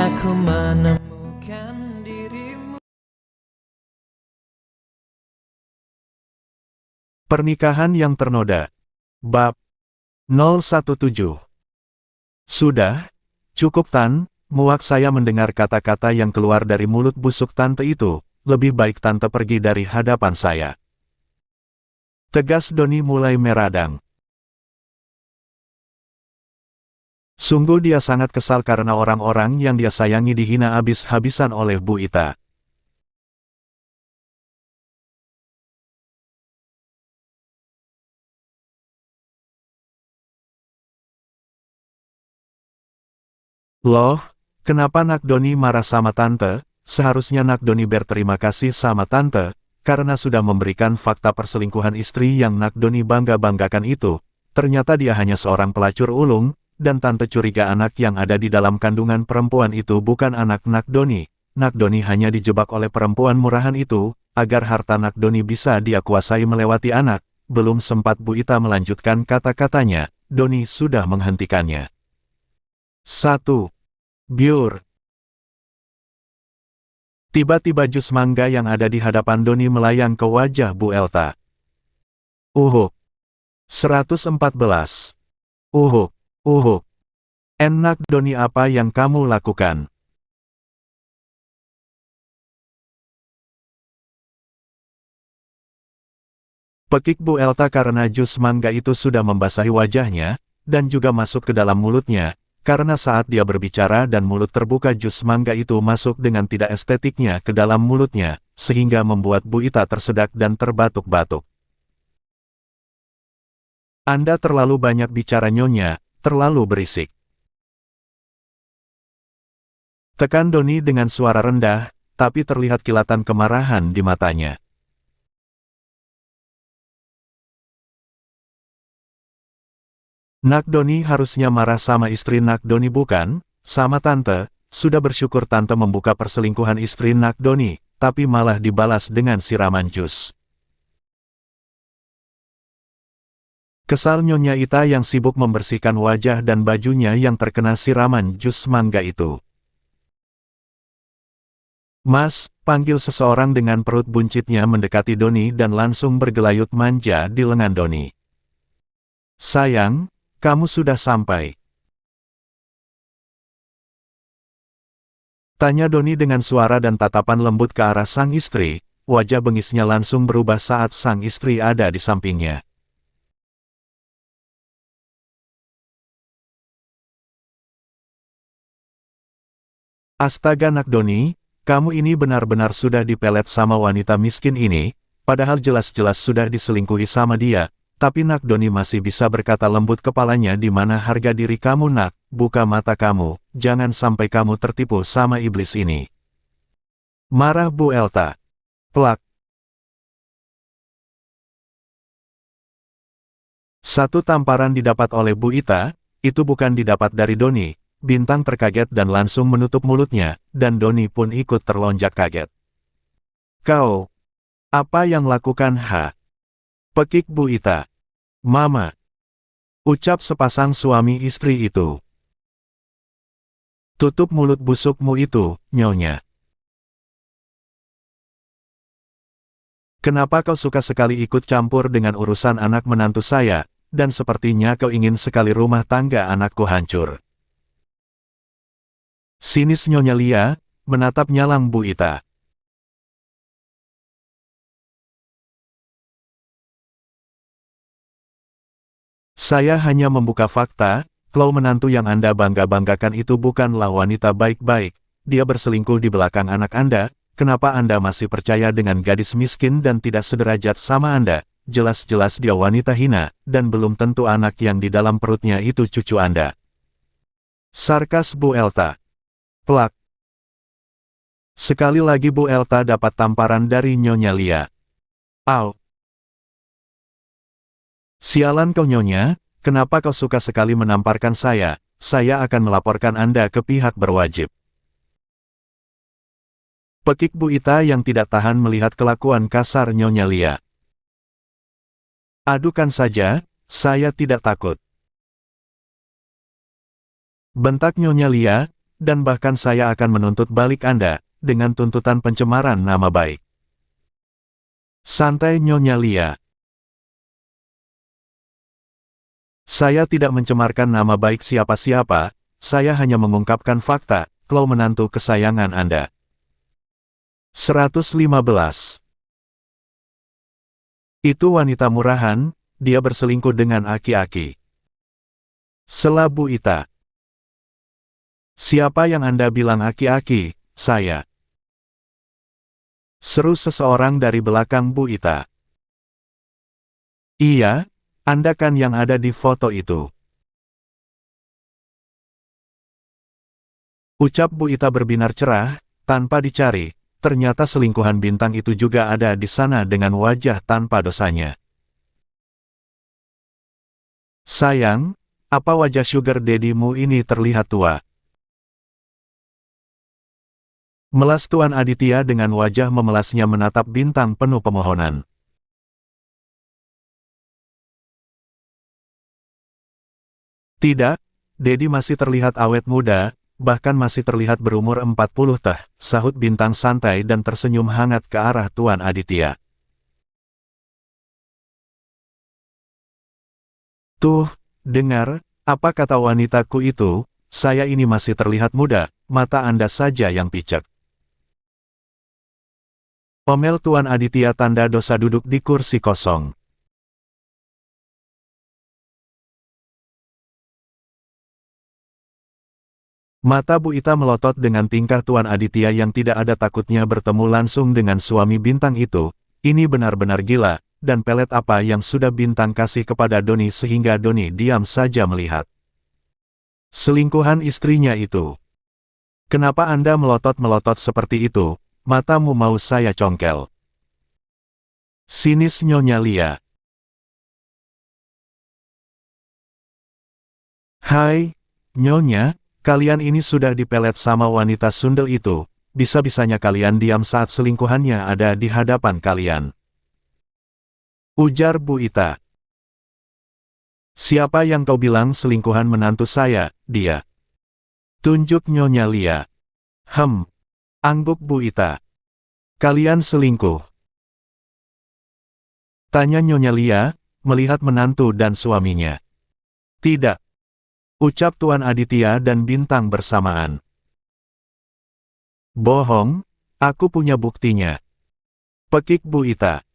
aku menemukan dirimu. Pernikahan yang ternoda. Bab 017. Sudah, cukup Tan, muak saya mendengar kata-kata yang keluar dari mulut busuk tante itu. Lebih baik tante pergi dari hadapan saya. Tegas Doni mulai meradang. Sungguh dia sangat kesal karena orang-orang yang dia sayangi dihina habis-habisan oleh Bu Ita. Loh, kenapa Nak Doni marah sama tante? Seharusnya Nak Doni berterima kasih sama tante, karena sudah memberikan fakta perselingkuhan istri yang Nak Doni bangga-banggakan itu. Ternyata dia hanya seorang pelacur ulung, dan tante curiga anak yang ada di dalam kandungan perempuan itu bukan anak Nak Doni. Nak Doni hanya dijebak oleh perempuan murahan itu, agar harta Nak Doni bisa dia kuasai melewati anak. Belum sempat Bu Ita melanjutkan kata-katanya, Doni sudah menghentikannya. 1. Biur. Tiba-tiba jus mangga yang ada di hadapan Doni melayang ke wajah Bu Elta. Uhuk. 114. Uhuk. Uhuk. Enak Doni, apa yang kamu lakukan? Pekik Bu Elta karena jus mangga itu sudah membasahi wajahnya, dan juga masuk ke dalam mulutnya. Karena saat dia berbicara dan mulut terbuka jus mangga itu masuk dengan tidak estetiknya ke dalam mulutnya, sehingga membuat Bu Ita tersedak dan terbatuk-batuk. Anda terlalu banyak bicara Nyonya, terlalu berisik. Tekan Doni dengan suara rendah, tapi terlihat kilatan kemarahan di matanya. Nak Doni harusnya marah sama istri Nak Doni bukan, sama tante. Sudah bersyukur tante membuka perselingkuhan istri Nak Doni, tapi malah dibalas dengan siraman jus. Kesal Nyonya Ita yang sibuk membersihkan wajah dan bajunya yang terkena siraman jus mangga itu. Mas, panggil seseorang dengan perut buncitnya mendekati Doni dan langsung bergelayut manja di lengan Doni. Sayang, kamu sudah sampai. Tanya Doni dengan suara dan tatapan lembut ke arah sang istri, wajah bengisnya langsung berubah saat sang istri ada di sampingnya. Astaga Nak Doni, kamu ini benar-benar sudah dipelet sama wanita miskin ini, padahal jelas-jelas sudah diselingkuhi sama dia. Tapi Nak Doni masih bisa berkata lembut kepalanya, di mana harga diri kamu Nak, buka mata kamu, jangan sampai kamu tertipu sama iblis ini. Marah Bu Elta. Plak. Satu tamparan didapat oleh Bu Ita, itu bukan didapat dari Doni. Bintang terkaget dan langsung menutup mulutnya, dan Doni pun ikut terlonjak kaget. Kau, apa yang lakukan ha? Pekik Bu Ita. Mama. Ucap sepasang suami istri itu. Tutup mulut busukmu itu, Nyonya. Kenapa kau suka sekali ikut campur dengan urusan anak menantu saya, dan sepertinya kau ingin sekali rumah tangga anakku hancur. Sinis Nyonya Lia, menatap nyalang Bu Ita. Saya hanya membuka fakta, kalau menantu yang Anda bangga-banggakan itu bukanlah wanita baik-baik, dia berselingkuh di belakang anak Anda, kenapa Anda masih percaya dengan gadis miskin dan tidak sederajat sama Anda? Jelas-jelas dia wanita hina, dan belum tentu anak yang di dalam perutnya itu cucu Anda. Sarkas Bu Elta. Plak. Sekali lagi Bu Elta dapat tamparan dari Nyonya Lia. Au. Sialan kau Nyonya, kenapa kau suka sekali menamparkan saya akan melaporkan Anda ke pihak berwajib. Pekik Bu Ita yang tidak tahan melihat kelakuan kasar Nyonya Lia. Adukan saja, saya tidak takut. Bentak Nyonya Lia, dan bahkan saya akan menuntut balik Anda, dengan tuntutan pencemaran nama baik. Santai Nyonya Lia. Saya tidak mencemarkan nama baik siapa-siapa, saya hanya mengungkapkan fakta, Chloe menantu kesayangan Anda. 115. Itu wanita murahan, dia berselingkuh dengan aki-aki. Sela Bu Ita. Siapa yang Anda bilang aki-aki? Saya. Seru seseorang dari belakang Bu Ita. Iya, Anda kan yang ada di foto itu. Ucap Bu Ita berbinar cerah, tanpa dicari, ternyata selingkuhan bintang itu juga ada di sana dengan wajah tanpa dosanya. Sayang, apa wajah sugar daddy-mu ini terlihat tua? Melas Tuan Aditya dengan wajah memelasnya menatap bintang penuh pemohonan. Tidak, Dedi masih terlihat awet muda, bahkan masih terlihat berumur 40 teh, sahut bintang santai dan tersenyum hangat ke arah Tuan Aditya. Tuh, dengar, apa kata wanitaku itu, saya ini masih terlihat muda, mata Anda saja yang picek. Omel Tuan Aditya tanda dosa duduk di kursi kosong. Mata Bu Ita melotot dengan tingkah Tuan Aditya yang tidak ada takutnya bertemu langsung dengan suami bintang itu. Ini benar-benar gila, dan pelet apa yang sudah bintang kasih kepada Doni sehingga Doni diam saja melihat. Selingkuhan istrinya itu. Kenapa Anda melotot-melotot seperti itu? Matamu mau saya congkel. Sinis Nyonya Lia. Hai, Nyonya, kalian ini sudah dipelet sama wanita sundel itu, bisa-bisanya kalian diam saat selingkuhannya ada di hadapan kalian. Ujar Bu Ita. Siapa yang kau bilang selingkuhan menantu saya, dia? Tunjuk Nyonya Lia. Angguk Bu Ita. Kalian selingkuh? Tanya Nyonya Lia, melihat menantu dan suaminya. Tidak. Ucap Tuan Aditya dan bintang bersamaan. Bohong, aku punya buktinya. Pekik Bu Ita.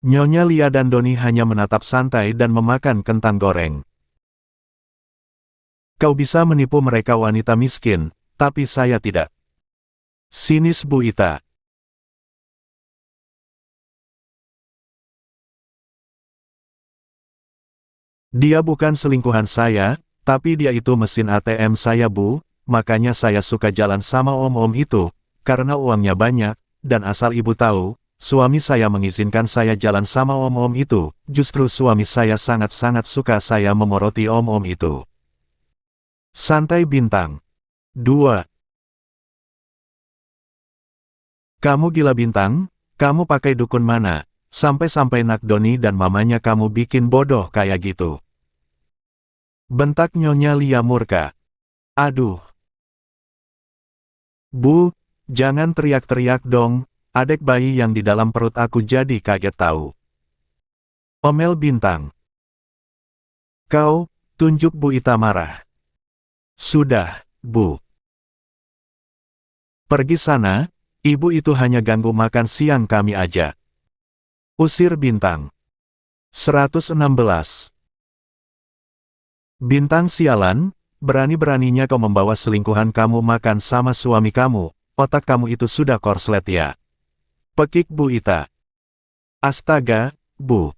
Nyonya Lia dan Doni hanya menatap santai dan memakan kentang goreng. Kau bisa menipu mereka wanita miskin, tapi saya tidak. Sinis Bu Ita. Dia bukan selingkuhan saya, tapi dia itu mesin ATM saya Bu, makanya saya suka jalan sama om-om itu, karena uangnya banyak, dan asal ibu tahu, suami saya mengizinkan saya jalan sama om-om itu, justru suami saya sangat-sangat suka saya memoroti om-om itu. Santai Bintang. 2. Kamu gila Bintang, kamu pakai dukun mana, sampai-sampai Nak Doni dan mamanya kamu bikin bodoh kayak gitu. Bentak Nyonya Lia murka. Aduh. Bu, jangan teriak-teriak dong, adek bayi yang di dalam perut aku jadi kaget tahu. Omel Bintang. Kau, tunjuk Bu Ita marah. Sudah, Bu. Pergi sana, ibu itu hanya ganggu makan siang kami aja. Usir Bintang. 116. Bintang sialan, berani-beraninya kau membawa selingkuhan kamu makan sama suami kamu, otak kamu itu sudah korslet ya. Pekik Bu Ita. Astaga, Bu.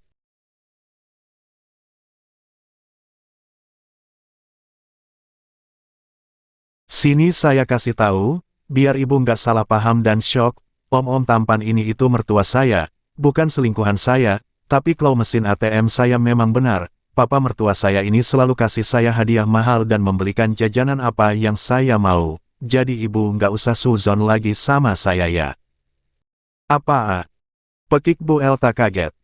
Sini saya kasih tahu, biar ibu nggak salah paham dan syok, om-om tampan ini itu mertua saya, bukan selingkuhan saya, tapi Chloe mesin ATM saya memang benar. Papa mertua saya ini selalu kasih saya hadiah mahal dan membelikan jajanan apa yang saya mau, jadi ibu nggak usah suzon lagi sama saya ya. Apa? Pekik Bu Elta kaget.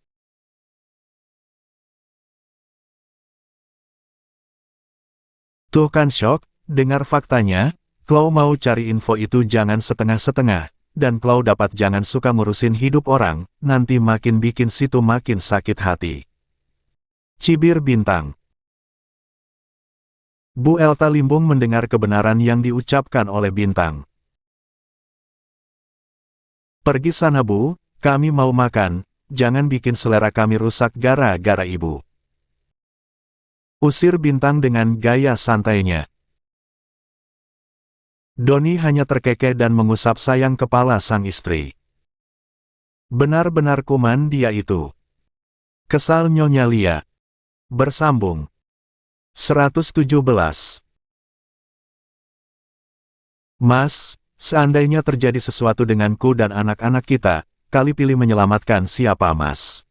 Tuh kan syok, dengar faktanya, Chloe mau cari info itu jangan setengah-setengah, dan Chloe dapat jangan suka ngurusin hidup orang, nanti makin bikin situ makin sakit hati. Cibir bintang. Bu Elta limbung mendengar kebenaran yang diucapkan oleh Bintang. Pergi sana Bu, kami mau makan, jangan bikin selera kami rusak gara-gara Ibu. Usir Bintang dengan gaya santainya. Doni hanya terkekeh dan mengusap sayang kepala sang istri. Benar-benar kuman dia itu. Kesal Nyonya Lia. Bersambung. 117. Mas, seandainya terjadi sesuatu denganku dan anak-anak kita, kali pilih menyelamatkan siapa Mas?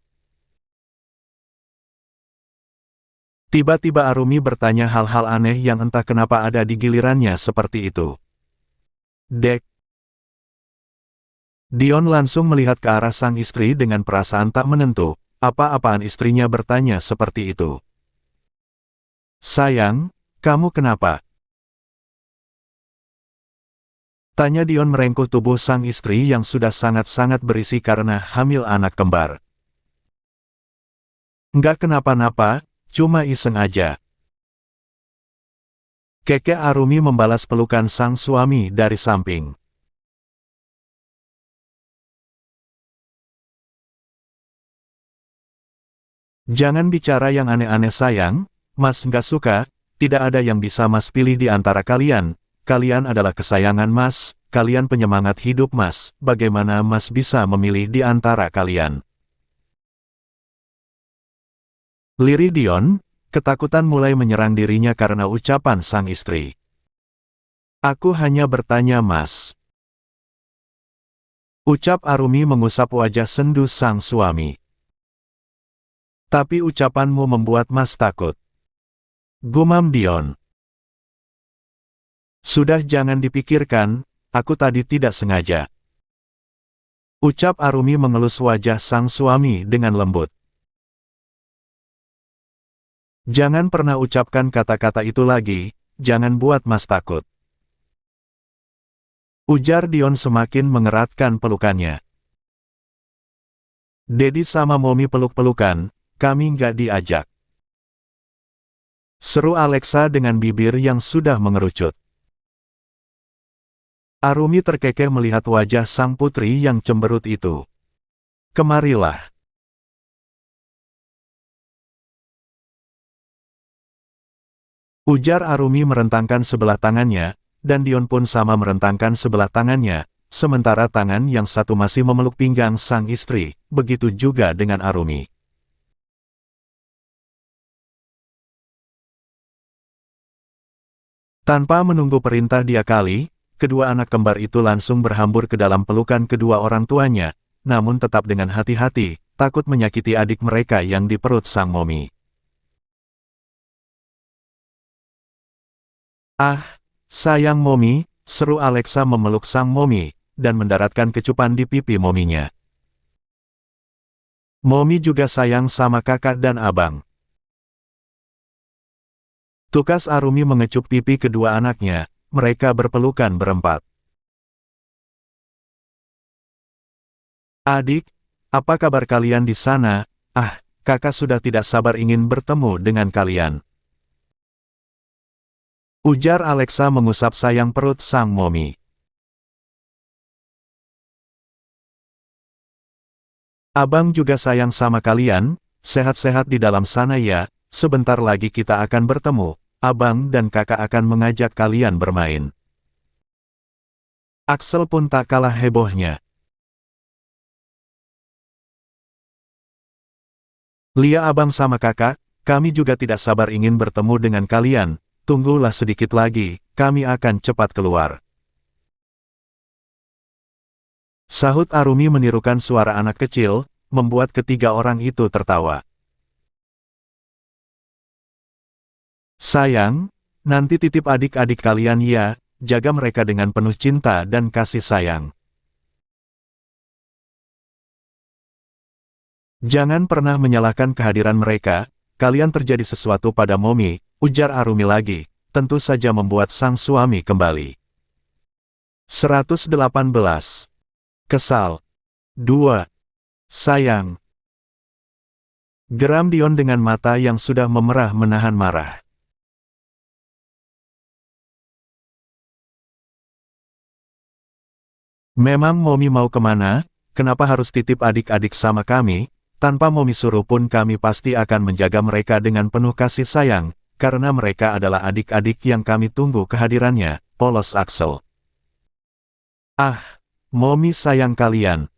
Tiba-tiba Arumi bertanya hal-hal aneh yang entah kenapa ada di gilirannya seperti itu. Dek. Dion langsung melihat ke arah sang istri dengan perasaan tak menentu, apa-apaan istrinya bertanya seperti itu. Sayang, kamu kenapa? Tanya Dion merengkuh tubuh sang istri yang sudah sangat-sangat berisi karena hamil anak kembar. Nggak kenapa-napa, cuma iseng aja. Keke Arumi membalas pelukan sang suami dari samping. Jangan bicara yang aneh-aneh sayang, Mas nggak suka, tidak ada yang bisa Mas pilih di antara kalian. Kalian adalah kesayangan Mas, kalian penyemangat hidup Mas, bagaimana Mas bisa memilih di antara kalian? Lirih Dion, ketakutan mulai menyerang dirinya karena ucapan sang istri. Aku hanya bertanya Mas. Ucap Arumi mengusap wajah sendu sang suami. Tapi ucapanmu membuat Mas takut. Gumam Dion. Sudah jangan dipikirkan, aku tadi tidak sengaja. Ucap Arumi mengelus wajah sang suami dengan lembut. Jangan pernah ucapkan kata-kata itu lagi, jangan buat Mas takut. Ujar Dion semakin mengeratkan pelukannya. Dedi sama Momi peluk-pelukan, kami nggak diajak. Seru Alexa dengan bibir yang sudah mengerucut. Arumi terkekeh melihat wajah sang putri yang cemberut itu. Kemarilah. Ujar Arumi merentangkan sebelah tangannya, dan Dion pun sama merentangkan sebelah tangannya, sementara tangan yang satu masih memeluk pinggang sang istri, begitu juga dengan Arumi. Tanpa menunggu perintah dia kali, kedua anak kembar itu langsung berhambur ke dalam pelukan kedua orang tuanya, namun tetap dengan hati-hati, takut menyakiti adik mereka yang di perut sang Momi. Ah, sayang Momi, seru Alexa memeluk sang Momi, dan mendaratkan kecupan di pipi Mominya. Momi juga sayang sama kakak dan abang. Tukas Arumi mengecup pipi kedua anaknya, mereka berpelukan berempat. Adik, apa kabar kalian di sana? Ah, kakak sudah tidak sabar ingin bertemu dengan kalian. Ujar Alexa mengusap sayang perut sang Momi. Abang juga sayang sama kalian, sehat-sehat di dalam sana ya, sebentar lagi kita akan bertemu, abang dan kakak akan mengajak kalian bermain. Axel pun tak kalah hebohnya. Lia abang sama kakak, kami juga tidak sabar ingin bertemu dengan kalian, tunggulah sedikit lagi, kami akan cepat keluar. Sahut Arumi menirukan suara anak kecil, membuat ketiga orang itu tertawa. Sayang, nanti titip adik-adik kalian ya, jaga mereka dengan penuh cinta dan kasih sayang. Jangan pernah menyalahkan kehadiran mereka, kalian terjadi sesuatu pada Momi, ujar Arumi lagi, tentu saja membuat sang suami kembali. 118. Kesal. 2. Sayang. Geram Dion dengan mata yang sudah memerah menahan marah. Memang Momi mau kemana? Kenapa harus titip adik-adik sama kami? Tanpa Momi suruh pun kami pasti akan menjaga mereka dengan penuh kasih sayang, karena mereka adalah adik-adik yang kami tunggu kehadirannya, polos Axel. Ah, Momi sayang kalian.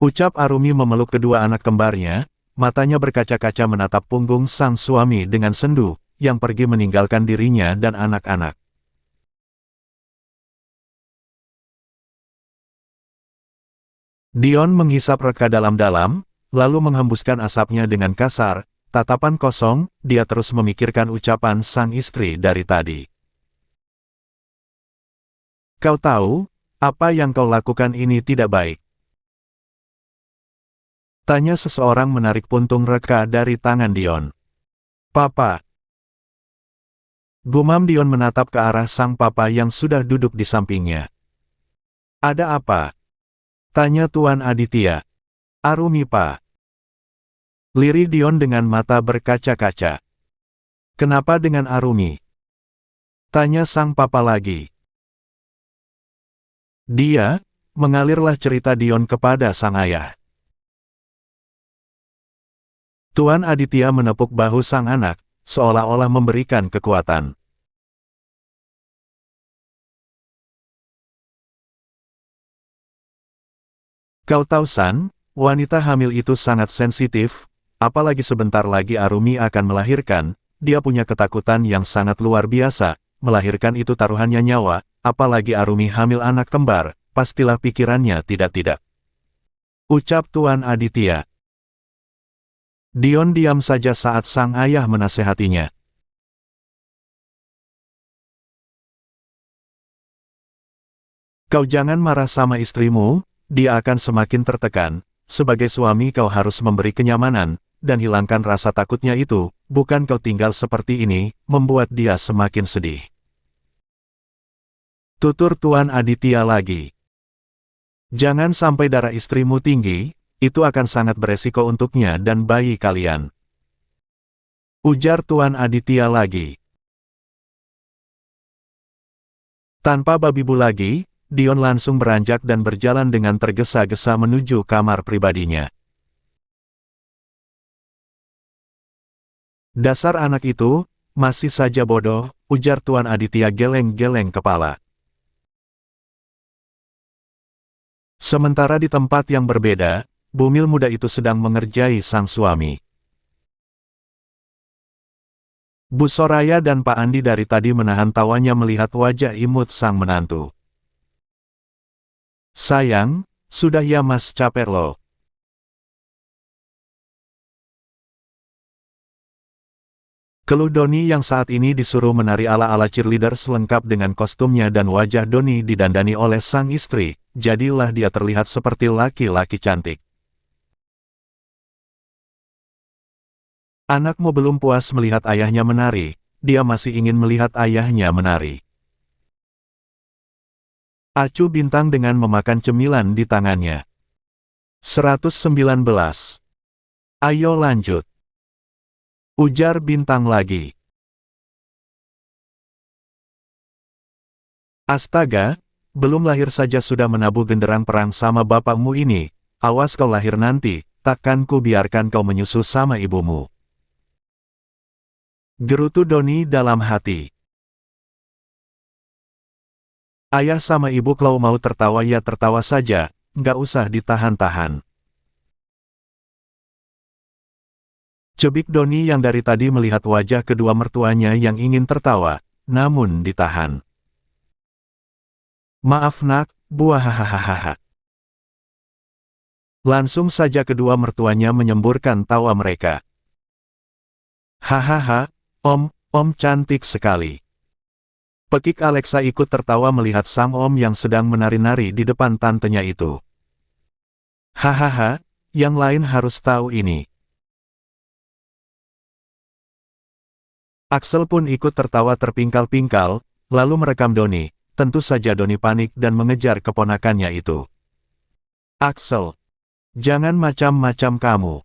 Ucap Arumi memeluk kedua anak kembarnya, matanya berkaca-kaca menatap punggung sang suami dengan sendu, yang pergi meninggalkan dirinya dan anak-anak. Dion menghisap reka dalam-dalam, lalu menghembuskan asapnya dengan kasar, tatapan kosong, dia terus memikirkan ucapan sang istri dari tadi. Kau tahu, apa yang kau lakukan ini tidak baik. Tanya seseorang menarik puntung reka dari tangan Dion. Papa. Gumam Dion menatap ke arah sang papa yang sudah duduk di sampingnya. Ada apa? Tanya Tuan Aditya. Arumi Pak. Lirih Dion dengan mata berkaca-kaca. Kenapa dengan Arumi? Tanya sang papa lagi. Dia, mengalirlah cerita Dion kepada sang ayah. Tuan Aditya menepuk bahu sang anak, seolah-olah memberikan kekuatan. Kau tahu San, wanita hamil itu sangat sensitif, apalagi sebentar lagi Arumi akan melahirkan, dia punya ketakutan yang sangat luar biasa, melahirkan itu taruhannya nyawa, apalagi Arumi hamil anak kembar, pastilah pikirannya tidak-tidak. Ucap Tuan Aditya. Dion diam saja saat sang ayah menasehatinya. Kau jangan marah sama istrimu, dia akan semakin tertekan. Sebagai suami kau harus memberi kenyamanan, dan hilangkan rasa takutnya itu, bukan kau tinggal seperti ini, membuat dia semakin sedih. Tutur Tuan Aditya lagi. Jangan sampai darah istrimu tinggi, itu akan sangat beresiko untuknya dan bayi kalian. Ujar Tuan Aditya lagi. Tanpa babi bu lagi, Dion langsung beranjak dan berjalan dengan tergesa-gesa menuju kamar pribadinya. Dasar anak itu, masih saja bodoh, ujar Tuan Aditya geleng-geleng kepala. Sementara di tempat yang berbeda, bumil muda itu sedang mengerjai sang suami. Bu Soraya dan Pak Andi dari tadi menahan tawanya melihat wajah imut sang menantu. Sayang, sudah ya Mas Caperlo. Keluh Doni yang saat ini disuruh menari ala-ala cheerleader selengkap dengan kostumnya dan wajah Doni didandani oleh sang istri, jadilah dia terlihat seperti laki-laki cantik. Anakmu belum puas melihat ayahnya menari, dia masih ingin melihat ayahnya menari. Acuh Bintang dengan memakan cemilan di tangannya. 119. Ayo lanjut. Ujar Bintang lagi. Astaga, belum lahir saja sudah menabuh genderang perang sama bapakmu ini, awas kau lahir nanti, takkan ku biarkan kau menyusu sama ibumu. Gerutu Doni dalam hati. Ayah sama ibu kalau mau tertawa ya tertawa saja, nggak usah ditahan-tahan. Cebik Doni yang dari tadi melihat wajah kedua mertuanya yang ingin tertawa, namun ditahan. Maaf nak, buah hahaha. Langsung saja kedua mertuanya menyemburkan tawa mereka. Hahaha, om cantik sekali. Pekik Alexa ikut tertawa melihat sang om yang sedang menari-nari di depan tantenya itu. Hahaha, yang lain harus tahu ini. Axel pun ikut tertawa terpingkal-pingkal, lalu merekam Doni. Tentu saja Doni panik dan mengejar keponakannya itu. Axel, jangan macam-macam kamu.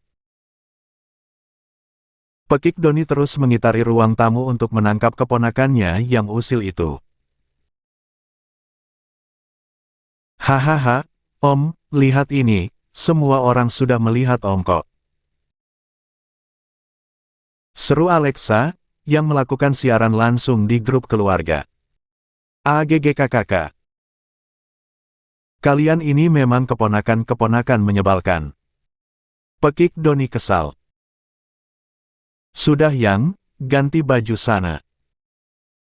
Pekik Doni terus mengitari ruang tamu untuk menangkap keponakannya yang usil itu. Hahaha, Om, lihat ini, semua orang sudah melihat Om kok. Seru Alexa, yang melakukan siaran langsung di grup keluarga. AGGKKK. Kalian ini memang keponakan-keponakan menyebalkan. Pekik Doni kesal. Sudah yang, ganti baju sana.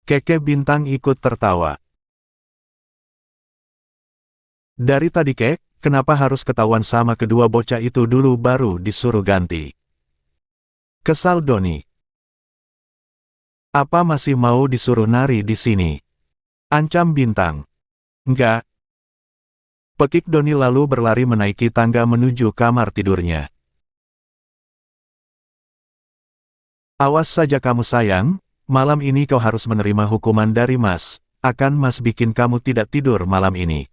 Keke Bintang ikut tertawa. Dari tadi Kek, kenapa harus ketahuan sama kedua bocah itu dulu baru disuruh ganti? Kesal Doni. Apa masih mau disuruh nari di sini? Ancam Bintang. Enggak. Pekik Doni lalu berlari menaiki tangga menuju kamar tidurnya. Awas saja kamu sayang, malam ini kau harus menerima hukuman dari Mas, akan Mas bikin kamu tidak tidur malam ini.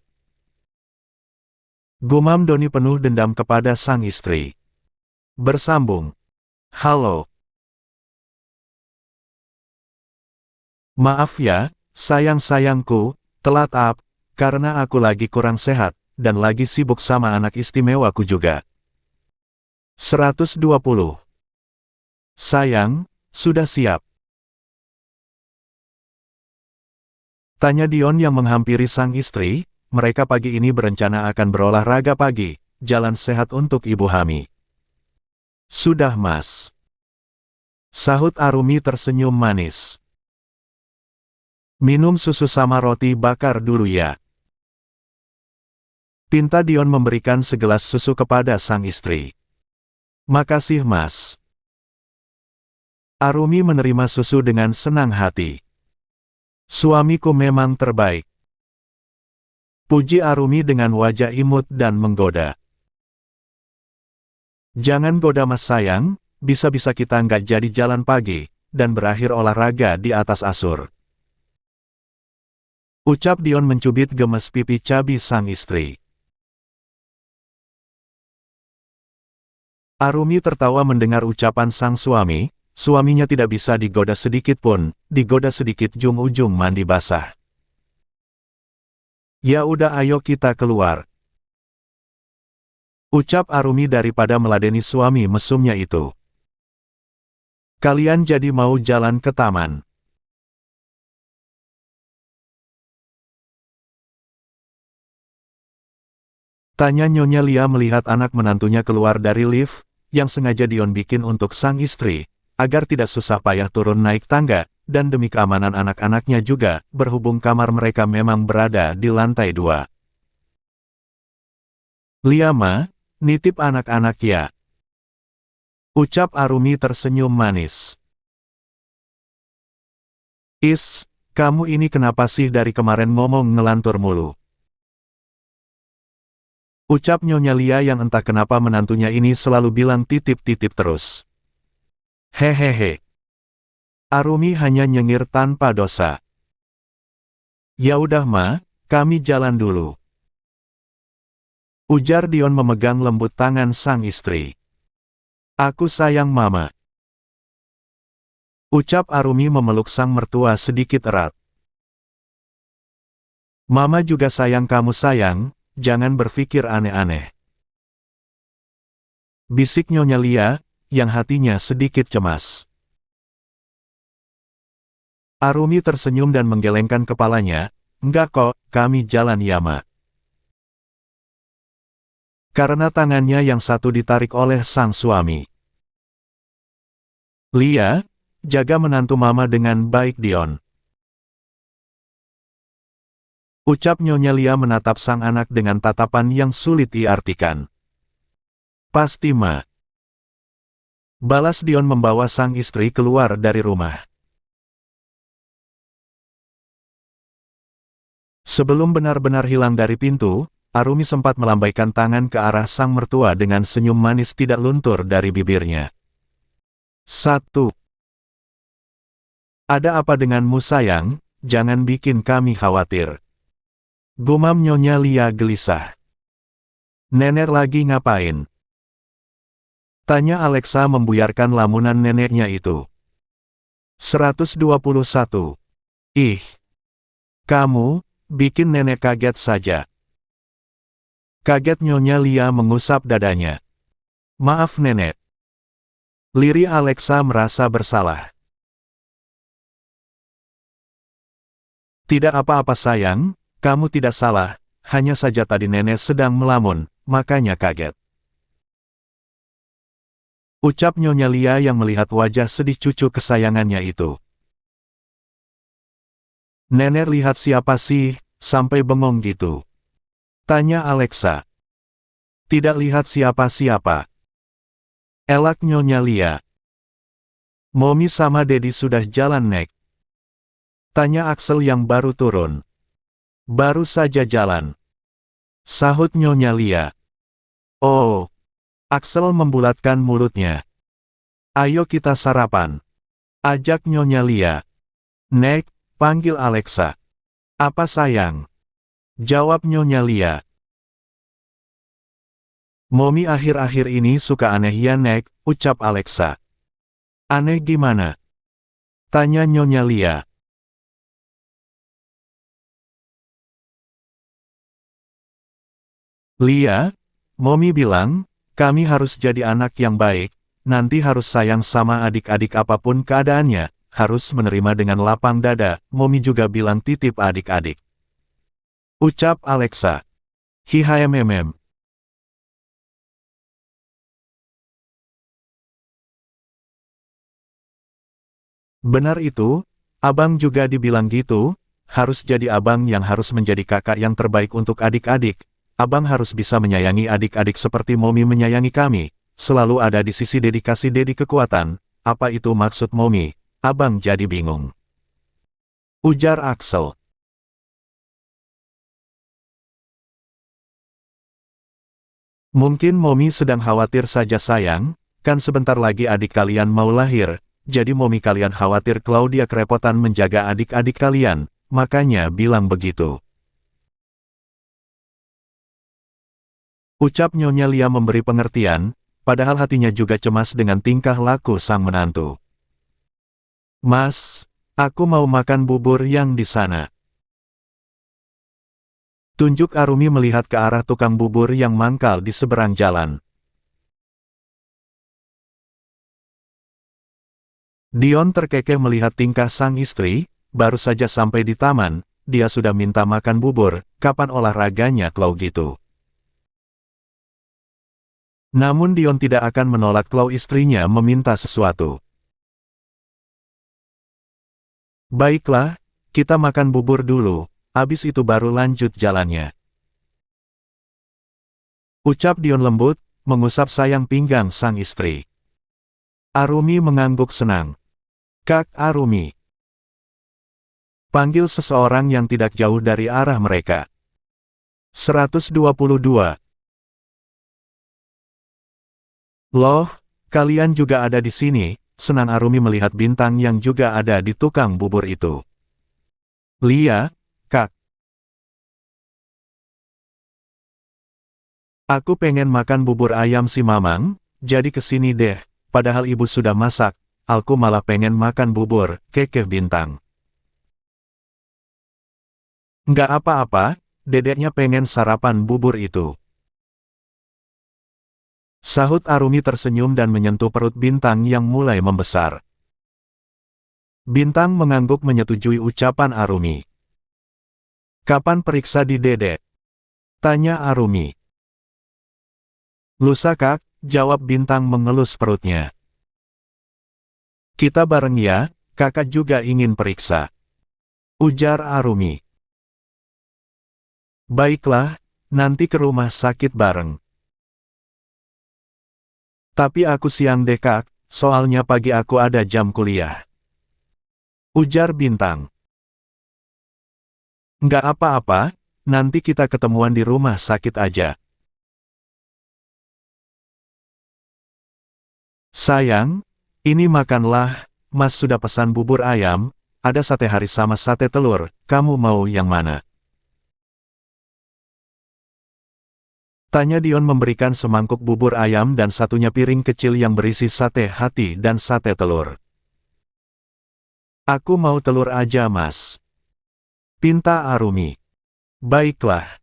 Gumam Doni penuh dendam kepada sang istri. Bersambung. Halo. Maaf ya, sayang-sayangku, telat up, karena aku lagi kurang sehat, dan lagi sibuk sama anak istimewaku juga. 120. Sayang, sudah siap? Tanya Dion yang menghampiri sang istri, mereka pagi ini berencana akan berolahraga pagi, jalan sehat untuk ibu Hami. Sudah Mas. Sahut Arumi tersenyum manis. Minum susu sama roti bakar dulu ya. Pinta Dion memberikan segelas susu kepada sang istri. Makasih Mas. Arumi menerima susu dengan senang hati. Suamiku memang terbaik. Puji Arumi dengan wajah imut dan menggoda. Jangan goda Mas sayang, bisa-bisa kita nggak jadi jalan pagi, dan berakhir olahraga di atas asur. Ucap Dion mencubit gemes pipi cabi sang istri. Arumi tertawa mendengar ucapan sang suami, suaminya tidak bisa digoda sedikit pun, digoda sedikit ujung-ujung mandi basah. Ya udah ayo kita keluar. Ucap Arumi daripada meladeni suami mesumnya itu. Kalian jadi mau jalan ke taman? Tanya Nyonya Lia melihat anak menantunya keluar dari lift, yang sengaja Dion bikin untuk sang istri, agar tidak susah payah turun naik tangga, dan demi keamanan anak-anaknya juga, berhubung kamar mereka memang berada di lantai 2. Lia ma, nitip anak-anak ya. Ucap Arumi tersenyum manis. Is, kamu ini kenapa sih dari kemarin ngomong ngelantur mulu? Ucap Nyonya Lia yang entah kenapa menantunya ini selalu bilang titip-titip terus. Hehehe. Arumi hanya nyengir tanpa dosa. Ya udah ma, kami jalan dulu. Ujar Dion memegang lembut tangan sang istri. Aku sayang mama. Ucap Arumi memeluk sang mertua sedikit erat. Mama juga sayang kamu sayang. Jangan berpikir aneh-aneh. Bisik Nyonya Lia, yang hatinya sedikit cemas. Arumi tersenyum dan menggelengkan kepalanya, enggak kok, kami jalan ya ma. Karena tangannya yang satu ditarik oleh sang suami. Lia, jaga menantu mama dengan baik Dion. Ucap Nyonya Lia menatap sang anak dengan tatapan yang sulit diartikan. Pasti ma. Balas Dion membawa sang istri keluar dari rumah. Sebelum benar-benar hilang dari pintu, Arumi sempat melambaikan tangan ke arah sang mertua dengan senyum manis tidak luntur dari bibirnya. 1. Ada apa denganmu sayang? Jangan bikin kami khawatir. Gumam Nyonya Lia gelisah. Nenek lagi ngapain? Tanya Alexa membuyarkan lamunan neneknya itu. 121. Ih. Kamu, bikin nenek kaget saja. Kaget Nyonya Lia mengusap dadanya. Maaf nenek. Lirih Alexa merasa bersalah. Tidak apa-apa sayang, kamu tidak salah, hanya saja tadi nenek sedang melamun, makanya kaget. Ucap Nyonya Lia yang melihat wajah sedih cucu kesayangannya itu. Nenek lihat siapa sih, sampai bengong gitu? Tanya Alexa. Tidak lihat siapa-siapa. Elak Nyonya Lia. Mommy sama Dedi sudah jalan Nek. Tanya Axel yang baru turun. Baru saja jalan. Sahut Nyonya Lia. Oh. Axel membulatkan mulutnya. Ayo kita sarapan. Ajak Nyonya Lia. Nek, panggil Alexa. Apa sayang? Jawab Nyonya Lia. Mommy akhir-akhir ini suka aneh ya Nek, ucap Alexa. Aneh gimana? Tanya Nyonya Lia. Lia, Mommy bilang, kami harus jadi anak yang baik, nanti harus sayang sama adik-adik apapun keadaannya, harus menerima dengan lapang dada, Mommy juga bilang titip adik-adik. Ucap Alexa. Hihaememem. Benar itu, abang juga dibilang gitu, harus jadi abang yang harus menjadi kakak yang terbaik untuk adik-adik. Abang harus bisa menyayangi adik-adik seperti Mommy menyayangi kami, selalu ada di sisi dedikasi Dedi kekuatan. Apa itu maksud Mommy? Abang jadi bingung. Ujar Axel. Mungkin Mommy sedang khawatir saja sayang, kan sebentar lagi adik kalian mau lahir, jadi Mommy kalian khawatir Claudia kerepotan menjaga adik-adik kalian, makanya bilang begitu. Ucap Nyonya Lia memberi pengertian, padahal hatinya juga cemas dengan tingkah laku sang menantu. Mas, aku mau makan bubur yang di sana. Tunjuk Arumi melihat ke arah tukang bubur yang mangkal di seberang jalan. Dion terkekeh melihat tingkah sang istri, baru saja sampai di taman, dia sudah minta makan bubur, kapan olahraganya Klau gitu. Namun Dion tidak akan menolak kalau istrinya meminta sesuatu. Baiklah, kita makan bubur dulu, habis itu baru lanjut jalannya. Ucap Dion lembut, mengusap sayang pinggang sang istri. Arumi mengangguk senang. Kak Arumi. Panggil seseorang yang tidak jauh dari arah mereka. 122. Loh, kalian juga ada di sini, senang Arumi melihat Bintang yang juga ada di tukang bubur itu. Lia, Kak. Aku pengen makan bubur ayam si Mamang, jadi kesini deh, padahal ibu sudah masak, aku malah pengen makan bubur, kekeh Bintang. Nggak apa-apa, dedeknya pengen sarapan bubur itu. Sahut Arumi tersenyum dan menyentuh perut Bintang yang mulai membesar. Bintang mengangguk menyetujui ucapan Arumi. Kapan periksa di dedek? Tanya Arumi. Lusa Kak, jawab Bintang mengelus perutnya. Kita bareng ya, kakak juga ingin periksa. Ujar Arumi. Baiklah, nanti ke rumah sakit bareng. Tapi aku siang deh Kak, soalnya pagi aku ada jam kuliah. Ujar Bintang. Nggak apa-apa, nanti kita ketemuan di rumah sakit aja. Sayang, ini makanlah, Mas sudah pesan bubur ayam, ada sate hari sama sate telur, kamu mau yang mana? Tanya Dion memberikan semangkuk bubur ayam dan satunya piring kecil yang berisi sate hati dan sate telur. Aku mau telur aja mas. Pinta Arumi. Baiklah.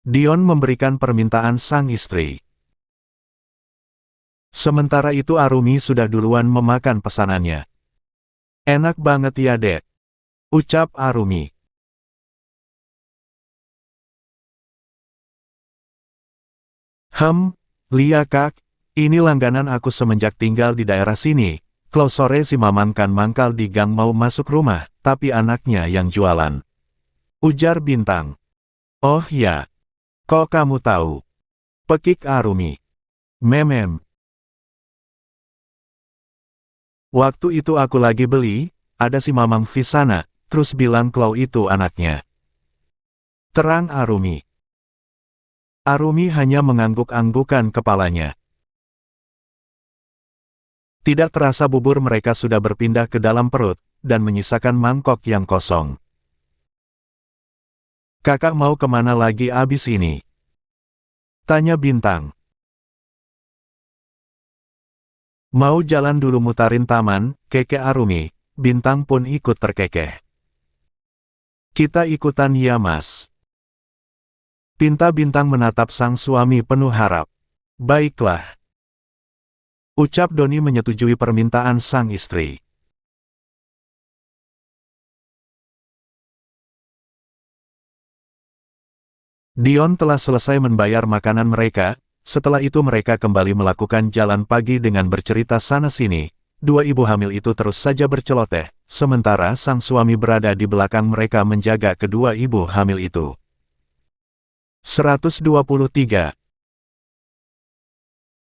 Dion memberikan permintaan sang istri. Sementara itu Arumi sudah duluan memakan pesanannya. Enak banget ya dek, ucap Arumi. Lia kak, ini langganan aku semenjak tinggal di daerah sini. Kalau sore si Mamang kan mangkal di gang mau masuk rumah, tapi anaknya yang jualan. Ujar Bintang. Oh ya, kok kamu tahu? Pekik Arumi. Memem. Waktu itu aku lagi beli, ada si Mamang Visana, terus bilang kalau itu anaknya. Terang Arumi. Arumi hanya mengangguk-anggukan kepalanya. Tidak terasa bubur mereka sudah berpindah ke dalam perut, dan menyisakan mangkok yang kosong. Kakak mau kemana lagi abis ini? Tanya Bintang. Mau jalan dulu mutarin taman, keke Arumi. Bintang pun ikut terkekeh. Kita ikutan ya mas. Pinta Bintang menatap sang suami penuh harap. Baiklah. Ucap Doni menyetujui permintaan sang istri. Dion telah selesai membayar makanan mereka, setelah itu mereka kembali melakukan jalan pagi dengan bercerita sana-sini. Dua ibu hamil itu terus saja berceloteh, sementara sang suami berada di belakang mereka menjaga kedua ibu hamil itu. 123.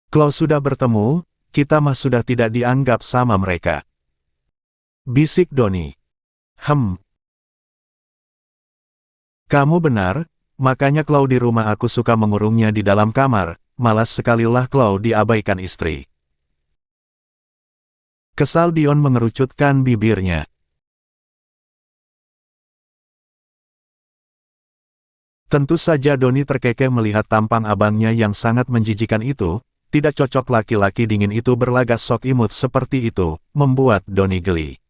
Kalau sudah bertemu, kita mah sudah tidak dianggap sama mereka. Bisik Doni. Kamu benar, makanya Klau di rumah aku suka mengurungnya di dalam kamar, malas sekalilah Klau diabaikan istri. Kesal Dion mengerucutkan bibirnya. Tentu saja Doni terkekeh melihat tampang abangnya yang sangat menjijikan itu. Tidak cocok laki-laki dingin itu berlagak sok imut seperti itu, membuat Doni geli.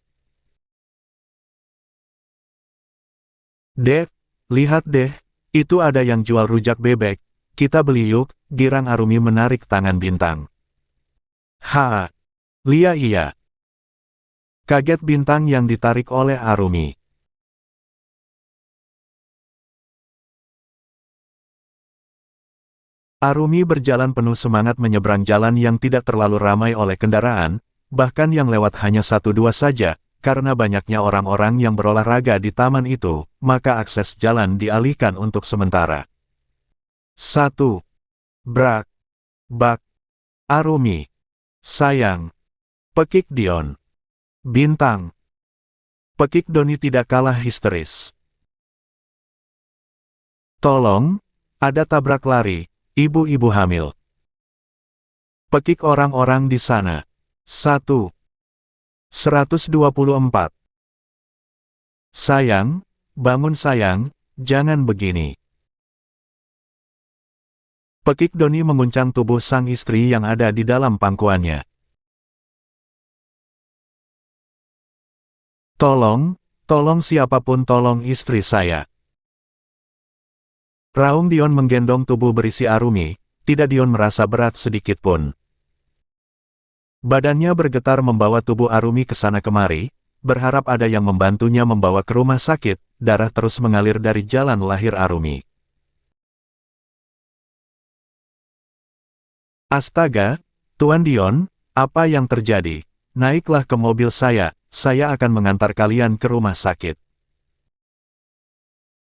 Dek, lihat deh, itu ada yang jual rujak bebek, kita beli yuk, girang Arumi menarik tangan Bintang. Lia iya. Kaget Bintang yang ditarik oleh Arumi. Arumi berjalan penuh semangat menyeberang jalan yang tidak terlalu ramai oleh kendaraan, bahkan yang lewat hanya 1-2 saja, karena banyaknya orang-orang yang berolahraga di taman itu, maka akses jalan dialihkan untuk sementara. 1. Brak. Bak. Arumi. Sayang. Pekik Dion. Bintang. Pekik Doni tidak kalah histeris. Tolong, ada tabrak lari. Ibu-ibu hamil. Pekik orang-orang di sana. 1. 124. Sayang, bangun sayang, jangan begini. Pekik Doni menguncang tubuh sang istri yang ada di dalam pangkuannya. Tolong siapapun tolong istri saya. Raung Dion menggendong tubuh berisi Arumi, tidak Dion merasa berat sedikit pun. Badannya bergetar membawa tubuh Arumi ke sana kemari, berharap ada yang membantunya membawa ke rumah sakit, darah terus mengalir dari jalan lahir Arumi. Astaga, Tuan Dion, apa yang terjadi? Naiklah ke mobil saya akan mengantar kalian ke rumah sakit.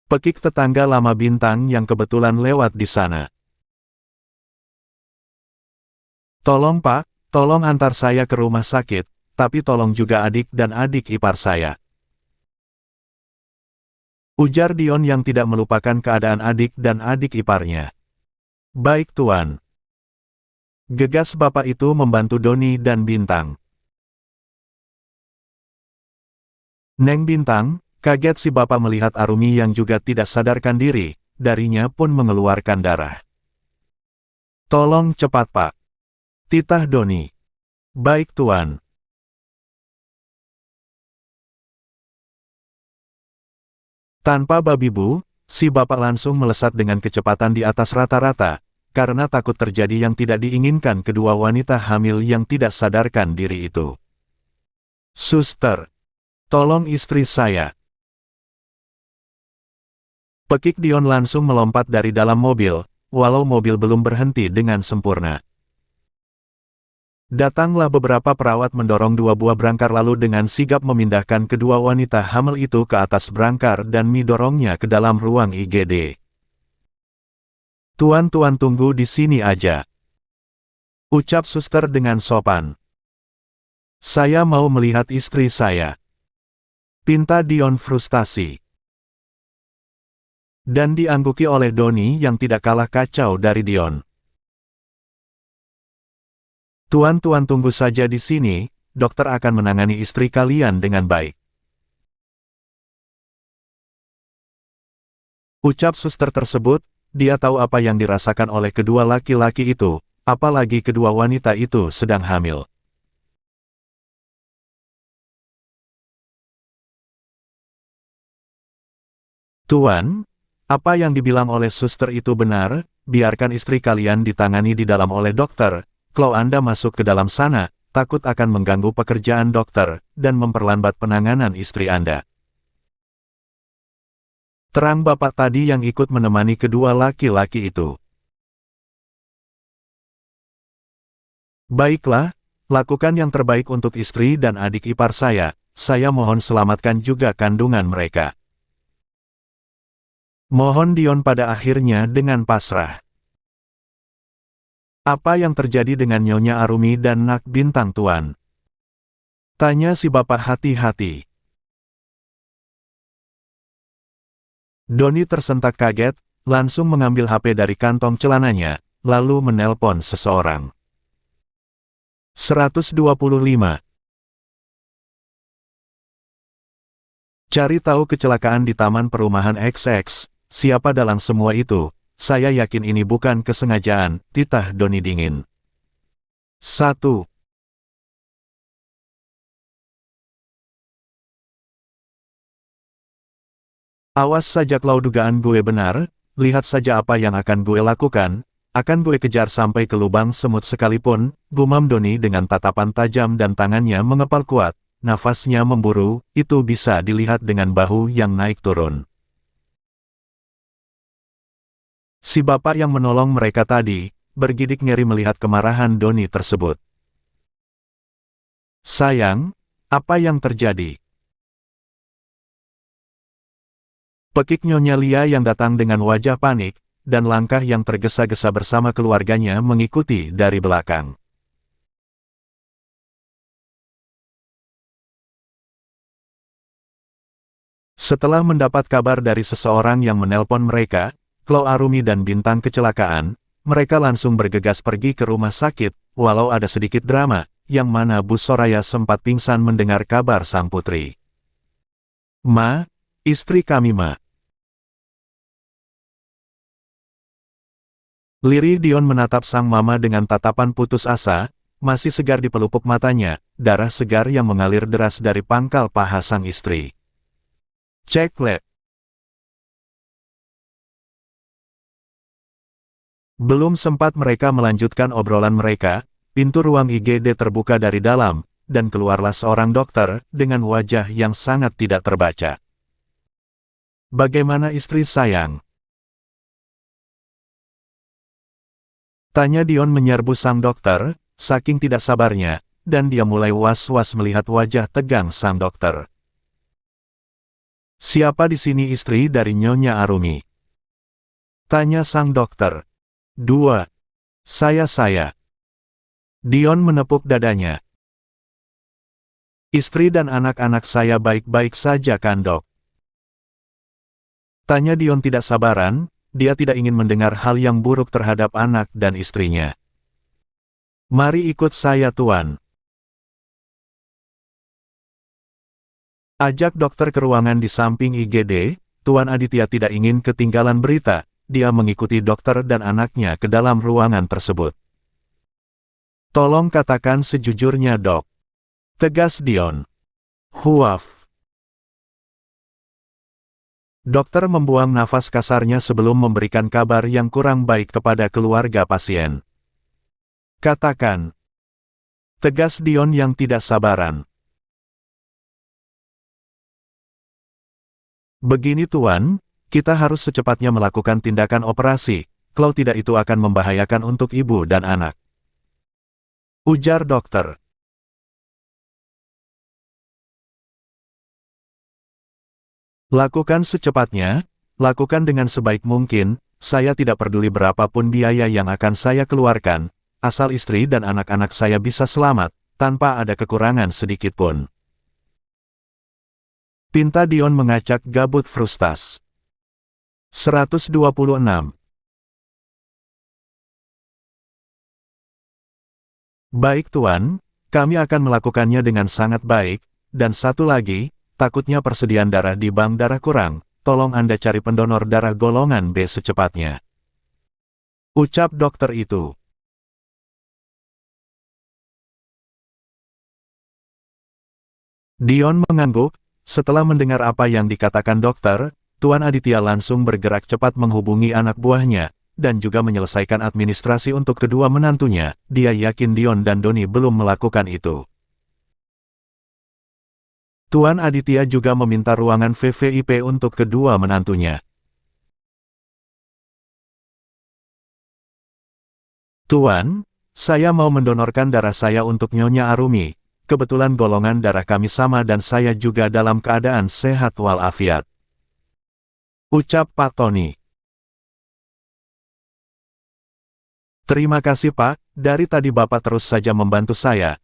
Pekik tetangga lama Bintang yang kebetulan lewat di sana. Tolong Pak, tolong antar saya ke rumah sakit, tapi tolong juga adik dan adik ipar saya. Ujar Dion yang tidak melupakan keadaan adik dan adik iparnya. Baik Tuan. Gegas bapak itu membantu Doni dan Bintang. Neng Bintang, kaget si bapak melihat Arumi yang juga tidak sadarkan diri, darinya pun mengeluarkan darah. Tolong cepat pak. Titah Doni. Baik tuan. Tanpa babi bu, si bapak langsung melesat dengan kecepatan di atas rata-rata, karena takut terjadi yang tidak diinginkan kedua wanita hamil yang tidak sadarkan diri itu. Suster, tolong istri saya. Pekik Dion langsung melompat dari dalam mobil, walau mobil belum berhenti dengan sempurna. Datanglah beberapa perawat mendorong dua buah brangkar lalu dengan sigap memindahkan kedua wanita hamil itu ke atas brangkar dan mendorongnya ke dalam ruang IGD. Tuan tunggu di sini aja. Ucap suster dengan sopan. Saya mau melihat istri saya. Pinta Dion frustasi. Dan diangguki oleh Doni yang tidak kalah kacau dari Dion. Tuan tunggu saja di sini, dokter akan menangani istri kalian dengan baik. Ucap suster tersebut, dia tahu apa yang dirasakan oleh kedua laki-laki itu, apalagi kedua wanita itu sedang hamil. Tuan, apa yang dibilang oleh suster itu benar, biarkan istri kalian ditangani di dalam oleh dokter. Kalau Anda masuk ke dalam sana, takut akan mengganggu pekerjaan dokter, dan memperlambat penanganan istri Anda. Terang bapak tadi yang ikut menemani kedua laki-laki itu. Baiklah, lakukan yang terbaik untuk istri dan adik ipar saya mohon selamatkan juga kandungan mereka. Mohon Dion pada akhirnya dengan pasrah. Apa yang terjadi dengan Nyonya Arumi dan Nak Bintang tuan? Tanya si bapak hati-hati. Doni tersentak kaget, langsung mengambil HP dari kantong celananya, lalu menelpon seseorang. 125. Cari tahu kecelakaan di Taman Perumahan XX, siapa dalang semua itu? Saya yakin ini bukan kesengajaan, titah Doni dingin. 1. Awas saja kalau dugaan gue benar, lihat saja apa yang akan gue lakukan, akan gue kejar sampai ke lubang semut sekalipun, gumam Doni dengan tatapan tajam dan tangannya mengepal kuat, nafasnya memburu, itu bisa dilihat dengan bahu yang naik turun. Si bapak yang menolong mereka tadi, bergidik ngeri melihat kemarahan Doni tersebut. Sayang, apa yang terjadi? Pekik Nyonya Lia yang datang dengan wajah panik, dan langkah yang tergesa-gesa bersama keluarganya mengikuti dari belakang. Setelah mendapat kabar dari seseorang yang menelpon mereka, kalau Arumi dan Bintang kecelakaan, mereka langsung bergegas pergi ke rumah sakit, walau ada sedikit drama, yang mana Bu Soraya sempat pingsan mendengar kabar sang putri. Ma, istri kami Ma. Lirih Dion menatap sang mama dengan tatapan putus asa, masih segar di pelupuk matanya, darah segar yang mengalir deras dari pangkal paha sang istri. Cek lab. Belum sempat mereka melanjutkan obrolan mereka, pintu ruang IGD terbuka dari dalam, dan keluarlah seorang dokter, dengan wajah yang sangat tidak terbaca. Bagaimana istri sayang? Tanya Dion menyerbu sang dokter, saking tidak sabarnya, dan dia mulai was-was melihat wajah tegang sang dokter. Siapa di sini istri dari Nyonya Arumi? Tanya sang dokter. 2. Saya. Dion menepuk dadanya. Istri dan anak-anak saya baik-baik saja kan dok? Tanya Dion tidak sabaran, dia tidak ingin mendengar hal yang buruk terhadap anak dan istrinya. Mari ikut saya tuan. Ajak dokter ke ruangan di samping IGD, Tuan Aditya tidak ingin ketinggalan berita. Dia mengikuti dokter dan anaknya ke dalam ruangan tersebut. Tolong katakan sejujurnya, Dok. Tegas Dion. Huaf. Dokter membuang nafas kasarnya sebelum memberikan kabar yang kurang baik kepada keluarga pasien. Katakan. Tegas Dion yang tidak sabaran. Begini Tuan, kita harus secepatnya melakukan tindakan operasi, kalau tidak itu akan membahayakan untuk ibu dan anak. Ujar dokter. Lakukan secepatnya, lakukan dengan sebaik mungkin, saya tidak peduli berapapun biaya yang akan saya keluarkan, asal istri dan anak-anak saya bisa selamat, tanpa ada kekurangan sedikitpun. Pinta Dion mengacak gabut frustas. 126. Baik Tuan, kami akan melakukannya dengan sangat baik, dan satu lagi, takutnya persediaan darah di bank darah kurang, tolong Anda cari pendonor darah golongan B secepatnya. Ucap dokter itu. Dion mengangguk. Setelah mendengar apa yang dikatakan dokter, Tuan Aditya langsung bergerak cepat menghubungi anak buahnya, dan juga menyelesaikan administrasi untuk kedua menantunya. Dia yakin Dion dan Doni belum melakukan itu. Tuan Aditya juga meminta ruangan VVIP untuk kedua menantunya. Tuan, saya mau mendonorkan darah saya untuk Nyonya Arumi. Kebetulan golongan darah kami sama dan saya juga dalam keadaan sehat walafiat. Ucap Pak Tony. Terima kasih Pak, dari tadi Bapak terus saja membantu saya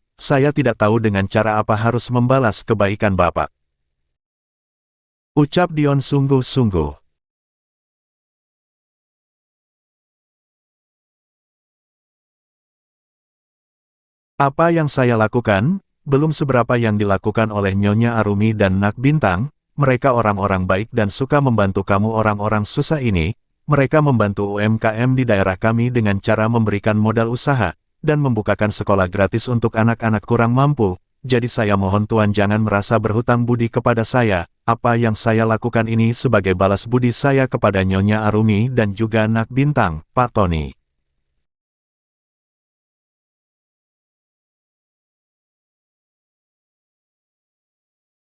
tidak tahu dengan cara apa harus membalas kebaikan Bapak. Ucap Dion sungguh-sungguh. Apa yang saya lakukan? Belum seberapa yang dilakukan oleh Nyonya Arumi dan Nak Bintang, mereka orang-orang baik dan suka membantu kamu orang-orang susah ini, mereka membantu UMKM di daerah kami dengan cara memberikan modal usaha, dan membukakan sekolah gratis untuk anak-anak kurang mampu, jadi saya mohon Tuan jangan merasa berhutang budi kepada saya, apa yang saya lakukan ini sebagai balas budi saya kepada Nyonya Arumi dan juga Nak Bintang, Pak Tony.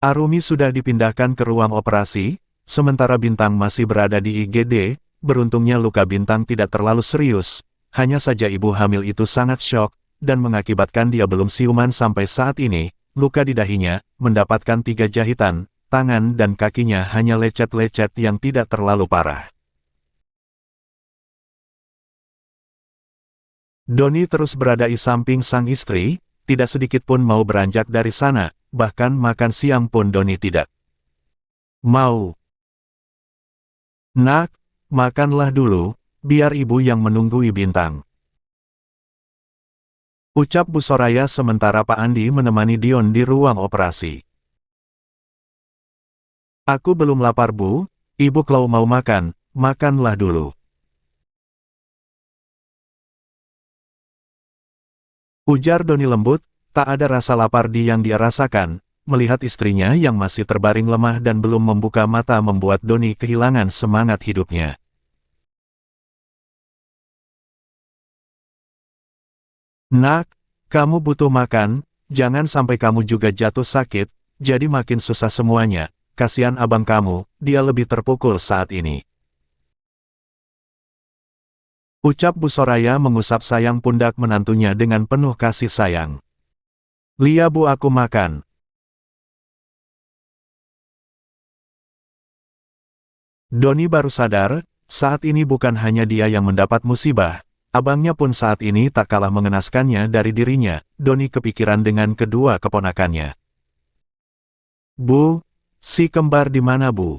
Arumi sudah dipindahkan ke ruang operasi, sementara Bintang masih berada di IGD, beruntungnya luka Bintang tidak terlalu serius, hanya saja ibu hamil itu sangat syok, dan mengakibatkan dia belum siuman sampai saat ini, luka di dahinya, mendapatkan 3 jahitan, tangan dan kakinya hanya lecet-lecet yang tidak terlalu parah. Doni terus berada di samping sang istri, tidak sedikit pun mau beranjak dari sana, bahkan makan siang pun Doni tidak mau. Nak, makanlah dulu, biar ibu yang menunggui Bintang. Ucap Bu Soraya sementara Pak Andi menemani Dion di ruang operasi. Aku belum lapar Bu, ibu kalau mau makan, makanlah dulu. Ujar Doni lembut, tak ada rasa lapar yang dia rasakan, melihat istrinya yang masih terbaring lemah dan belum membuka mata membuat Doni kehilangan semangat hidupnya. Nak, kamu butuh makan, jangan sampai kamu juga jatuh sakit, jadi makin susah semuanya, kasihan abang kamu, dia lebih terpukul saat ini. Ucap Bu Soraya mengusap sayang pundak menantunya dengan penuh kasih sayang. Lia Bu aku makan. Doni baru sadar, saat ini bukan hanya dia yang mendapat musibah, abangnya pun saat ini tak kalah mengenaskannya dari dirinya. Doni kepikiran dengan kedua keponakannya. Bu, si kembar di mana Bu?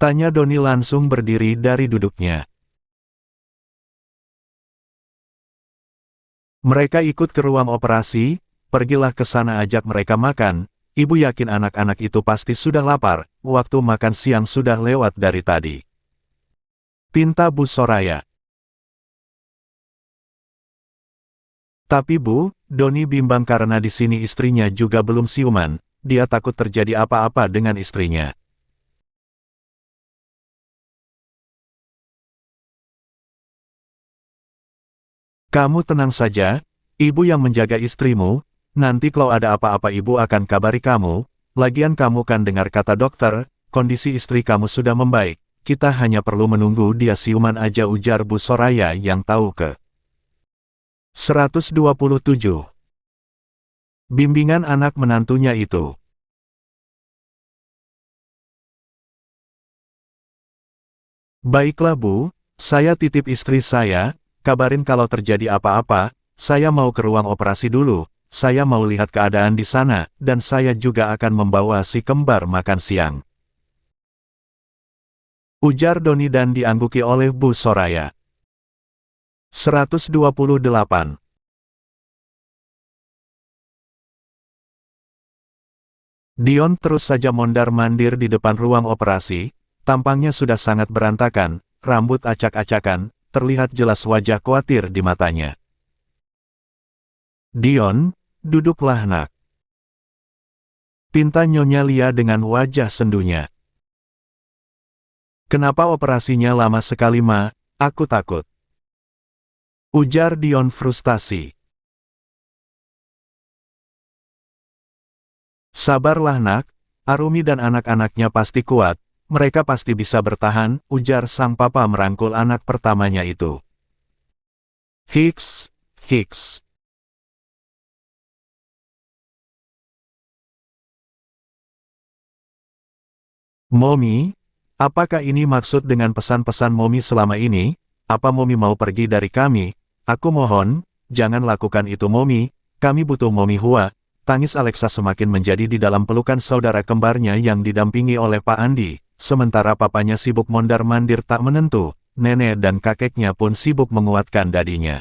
Tanya Doni langsung berdiri dari duduknya. Mereka ikut ke ruang operasi, pergilah ke sana ajak mereka makan, Ibu yakin anak-anak itu pasti sudah lapar, waktu makan siang sudah lewat dari tadi. Pinta Bu Soraya. Tapi Bu, Doni bimbang karena di sini istrinya juga belum siuman, dia takut terjadi apa-apa dengan istrinya. Kamu tenang saja, ibu yang menjaga istrimu, nanti kalau ada apa-apa ibu akan kabari kamu, lagian kamu kan dengar kata dokter, kondisi istri kamu sudah membaik, kita hanya perlu menunggu dia siuman aja, ujar Bu Soraya yang tahu ke. 127. Bimbingan anak menantunya itu. Baiklah Bu, saya titip istri saya, kabarin kalau terjadi apa-apa, saya mau ke ruang operasi dulu, saya mau lihat keadaan di sana, dan saya juga akan membawa si kembar makan siang. Ujar Doni dan diangguki oleh Bu Soraya. 128. Dion terus saja mondar-mandir di depan ruang operasi, tampangnya sudah sangat berantakan, rambut acak-acakan, terlihat jelas wajah khawatir di matanya. Dion, duduklah nak. Pinta Nyonya Lia dengan wajah sendunya. Kenapa operasinya lama sekali Ma? Aku takut. Ujar Dion frustasi. Sabarlah nak, Arumi dan anak-anaknya pasti kuat, mereka pasti bisa bertahan, ujar sang papa merangkul anak pertamanya itu. Hiks, hiks. Momi, apakah ini maksud dengan pesan-pesan Momi selama ini? Apa Momi mau pergi dari kami? Aku mohon, jangan lakukan itu Momi, kami butuh Momi Hua. Tangis Alexa semakin menjadi di dalam pelukan saudara kembarnya yang didampingi oleh Pak Andi, sementara papanya sibuk mondar-mandir tak menentu, nenek dan kakeknya pun sibuk menguatkan dadinya.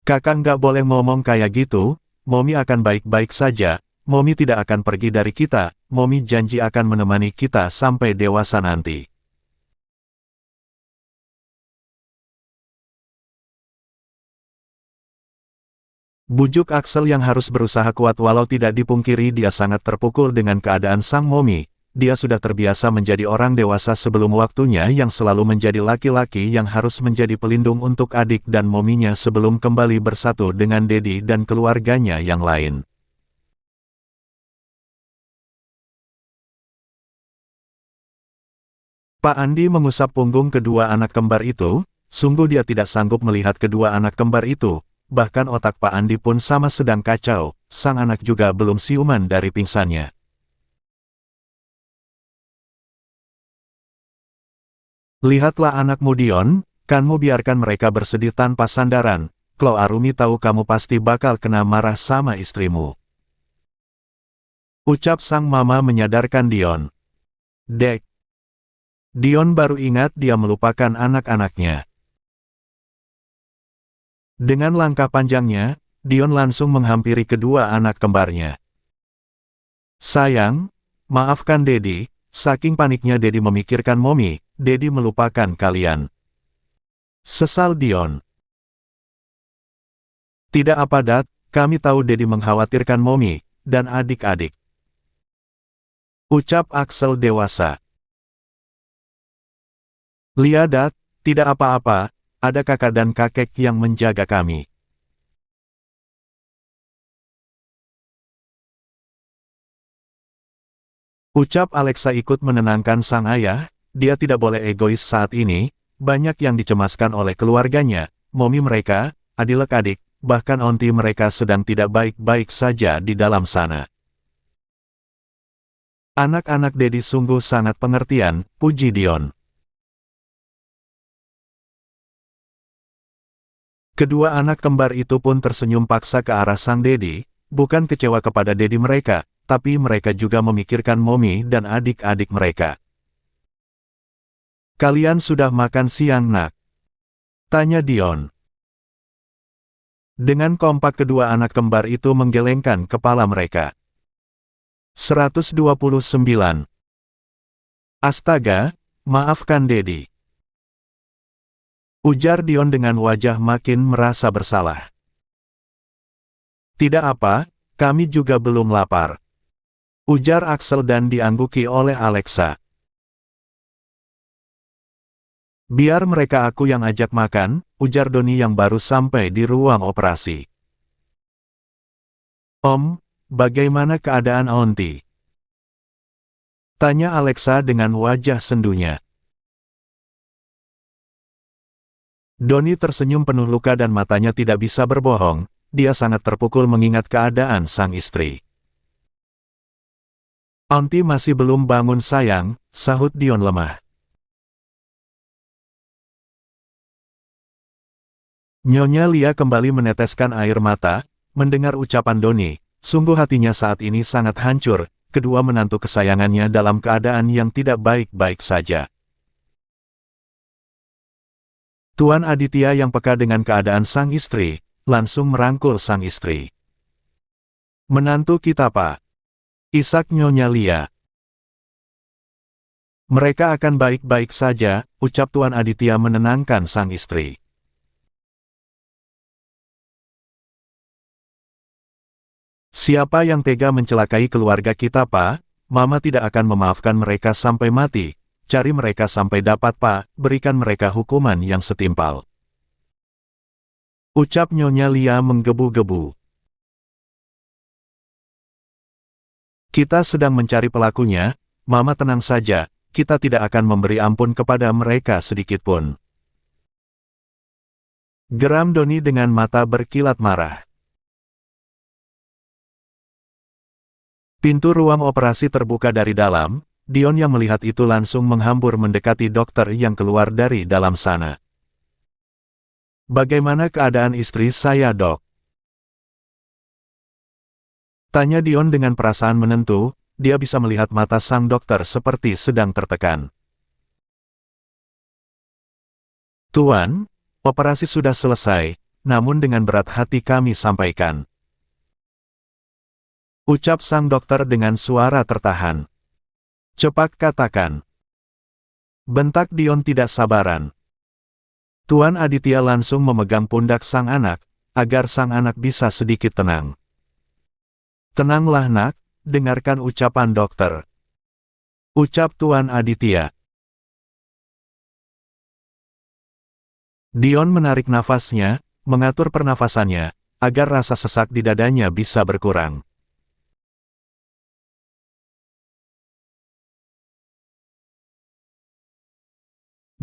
Kakak nggak boleh ngomong kayak gitu, Momi akan baik-baik saja, Momi tidak akan pergi dari kita, Momi janji akan menemani kita sampai dewasa nanti. Bujuk Axel yang harus berusaha kuat walau tidak dipungkiri dia sangat terpukul dengan keadaan sang Momi. Dia sudah terbiasa menjadi orang dewasa sebelum waktunya yang selalu menjadi laki-laki yang harus menjadi pelindung untuk adik dan mominya sebelum kembali bersatu dengan Dedi dan keluarganya yang lain. Pak Andi mengusap punggung kedua anak kembar itu, sungguh dia tidak sanggup melihat kedua anak kembar itu. Bahkan otak Pak Andi pun sama sedang kacau, sang anak juga belum siuman dari pingsannya. Lihatlah anakmu Dion, kanmu biarkan mereka bersedih tanpa sandaran, kalau Arumi tahu kamu pasti bakal kena marah sama istrimu. Ucap sang mama menyadarkan Dion. Dek. Dion baru ingat dia melupakan anak-anaknya. Dengan langkah panjangnya, Dion langsung menghampiri kedua anak kembarnya. Sayang, maafkan Dedi, saking paniknya Dedi memikirkan Momi, Dedi melupakan kalian. Sesal Dion. Tidak apa Dat, kami tahu Dedi mengkhawatirkan Momi, dan adik-adik. Ucap Axel dewasa. Lia Dat, tidak apa-apa, ada kakak dan kakek yang menjaga kami. Ucap Alexa ikut menenangkan sang ayah, dia tidak boleh egois saat ini, banyak yang dicemaskan oleh keluarganya, Momi mereka, adik-adik, bahkan onti mereka sedang tidak baik-baik saja di dalam sana. Anak-anak Dedi sungguh sangat pengertian, puji Dion. Kedua anak kembar itu pun tersenyum paksa ke arah sang Dedi, bukan kecewa kepada Dedi mereka, tapi mereka juga memikirkan Momi dan adik-adik mereka. Kalian sudah makan siang nak? Tanya Dion. Dengan kompak kedua anak kembar itu menggelengkan kepala mereka. 129. Astaga, maafkan Dedi. Ujar Dion dengan wajah makin merasa bersalah. Tidak apa, kami juga belum lapar. Ujar Axel dan diangguki oleh Alexa. Biar mereka aku yang ajak makan, ujar Doni yang baru sampai di ruang operasi. Om, bagaimana keadaan Aunty? Tanya Alexa dengan wajah sendunya. Doni tersenyum penuh luka dan matanya tidak bisa berbohong, dia sangat terpukul mengingat keadaan sang istri. Aunty masih belum bangun sayang, sahut Dion lemah. Nyonya Lia kembali meneteskan air mata, mendengar ucapan Doni, sungguh hatinya saat ini sangat hancur, kedua menantu kesayangannya dalam keadaan yang tidak baik-baik saja. Tuan Aditya yang peka dengan keadaan sang istri, langsung merangkul sang istri. Menantu kita Pak. Isak Nyonya Lia. Mereka akan baik-baik saja, ucap Tuan Aditya menenangkan sang istri. Siapa yang tega mencelakai keluarga kita Pak? Mama tidak akan memaafkan mereka sampai mati. Cari mereka sampai dapat Pak, berikan mereka hukuman yang setimpal. Ucap Nyonya Lia menggebu-gebu. Kita sedang mencari pelakunya, Mama tenang saja, kita tidak akan memberi ampun kepada mereka sedikitpun. Geram Doni dengan mata berkilat marah. Pintu ruang operasi terbuka dari dalam, Dion yang melihat itu langsung menghambur mendekati dokter yang keluar dari dalam sana. Bagaimana keadaan istri saya Dok? Tanya Dion dengan perasaan menentu, dia bisa melihat mata sang dokter seperti sedang tertekan. Tuan, operasi sudah selesai, namun dengan berat hati kami sampaikan. Ucap sang dokter dengan suara tertahan. Cepat katakan. Bentak Dion tidak sabaran. Tuan Aditya langsung memegang pundak sang anak, agar sang anak bisa sedikit tenang. Tenanglah nak, dengarkan ucapan dokter. Ucap Tuan Aditya. Dion menarik nafasnya, mengatur pernafasannya, agar rasa sesak di dadanya bisa berkurang.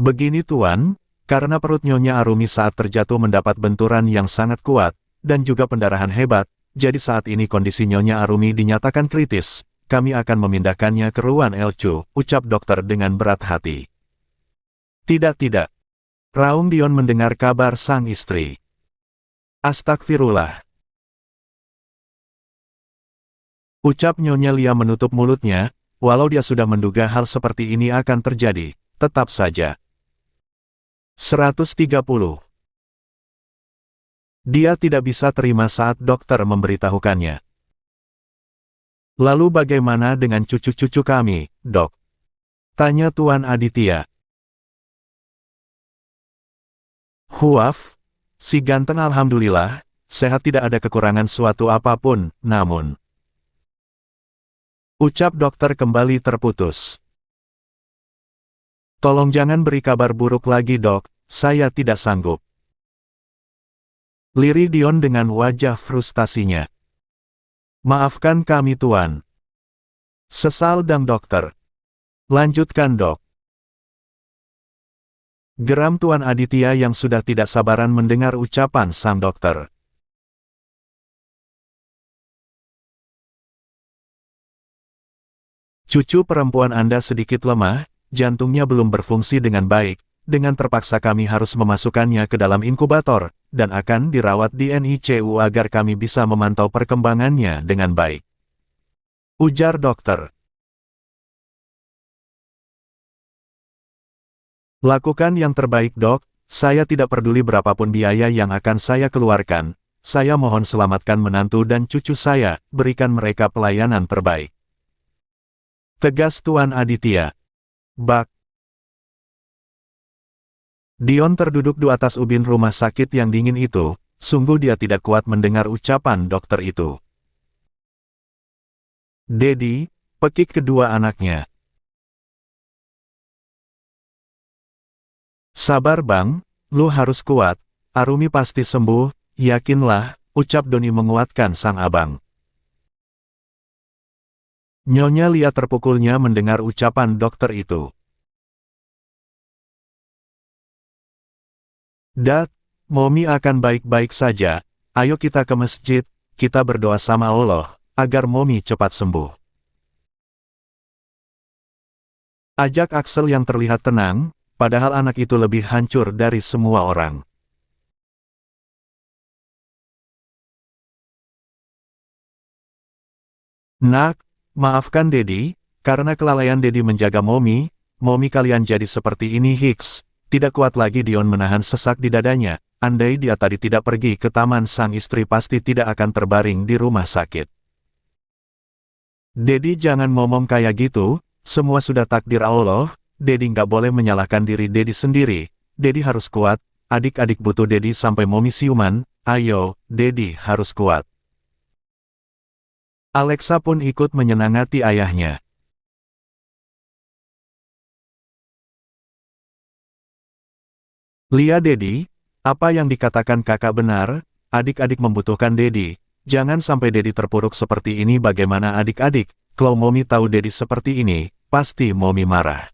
Begini Tuan, karena perut Nyonya Arumi saat terjatuh mendapat benturan yang sangat kuat, dan juga pendarahan hebat, jadi saat ini kondisi Nyonya Arumi dinyatakan kritis, kami akan memindahkannya ke ruang LCU, ucap dokter dengan berat hati. Tidak. Raung Dion mendengar kabar sang istri. Astagfirullah. Ucap Nyonya Lia menutup mulutnya, walau dia sudah menduga hal seperti ini akan terjadi, tetap saja. 130. Dia tidak bisa terima saat dokter memberitahukannya. Lalu bagaimana dengan cucu-cucu kami, Dok? Tanya Tuan Aditya. Huaf, si ganteng alhamdulillah, sehat tidak ada kekurangan suatu apapun, namun. Ucap dokter kembali terputus. Tolong jangan beri kabar buruk lagi Dok, saya tidak sanggup. Lirih Dion dengan wajah frustasinya. Maafkan kami Tuan. Sesal dan dokter. Lanjutkan Dok. Geram Tuan Aditya yang sudah tidak sabaran mendengar ucapan sang dokter. Cucu perempuan Anda sedikit lemah, jantungnya belum berfungsi dengan baik, dengan terpaksa kami harus memasukkannya ke dalam inkubator, dan akan dirawat di NICU agar kami bisa memantau perkembangannya dengan baik. Ujar dokter. Lakukan yang terbaik Dok, saya tidak peduli berapapun biaya yang akan saya keluarkan, saya mohon selamatkan menantu dan cucu saya, berikan mereka pelayanan terbaik. Tegas Tuan Aditya. Bak. Dion terduduk di atas ubin rumah sakit yang dingin itu, sungguh dia tidak kuat mendengar ucapan dokter itu. Dedi, pekik kedua anaknya. Sabar bang, lu harus kuat, Arumi pasti sembuh, yakinlah, ucap Doni menguatkan sang abang. Nyonya Lia terpukulnya mendengar ucapan dokter itu. Dat, Momi akan baik-baik saja, ayo kita ke masjid, kita berdoa sama Allah, agar Momi cepat sembuh. Ajak Axel yang terlihat tenang, padahal anak itu lebih hancur dari semua orang. Nak, maafkan Dedi, karena kelalaian Dedi menjaga Momi kalian jadi seperti ini Hicks. Tidak kuat lagi Dion menahan sesak di dadanya, andai dia tadi tidak pergi ke taman sang istri pasti tidak akan terbaring di rumah sakit. Dedi jangan ngomong kayak gitu, semua sudah takdir Allah, Dedi nggak boleh menyalahkan diri Dedi sendiri, Dedi harus kuat, adik-adik butuh Dedi sampai Momi siuman, ayo, Dedi harus kuat. Alexa pun ikut menyemangati ayahnya. Lia Dedi, apa yang dikatakan kakak benar, adik-adik membutuhkan Dedi, jangan sampai Dedi terpuruk seperti ini bagaimana adik-adik, kalau Momi tahu Dedi seperti ini, pasti Momi marah.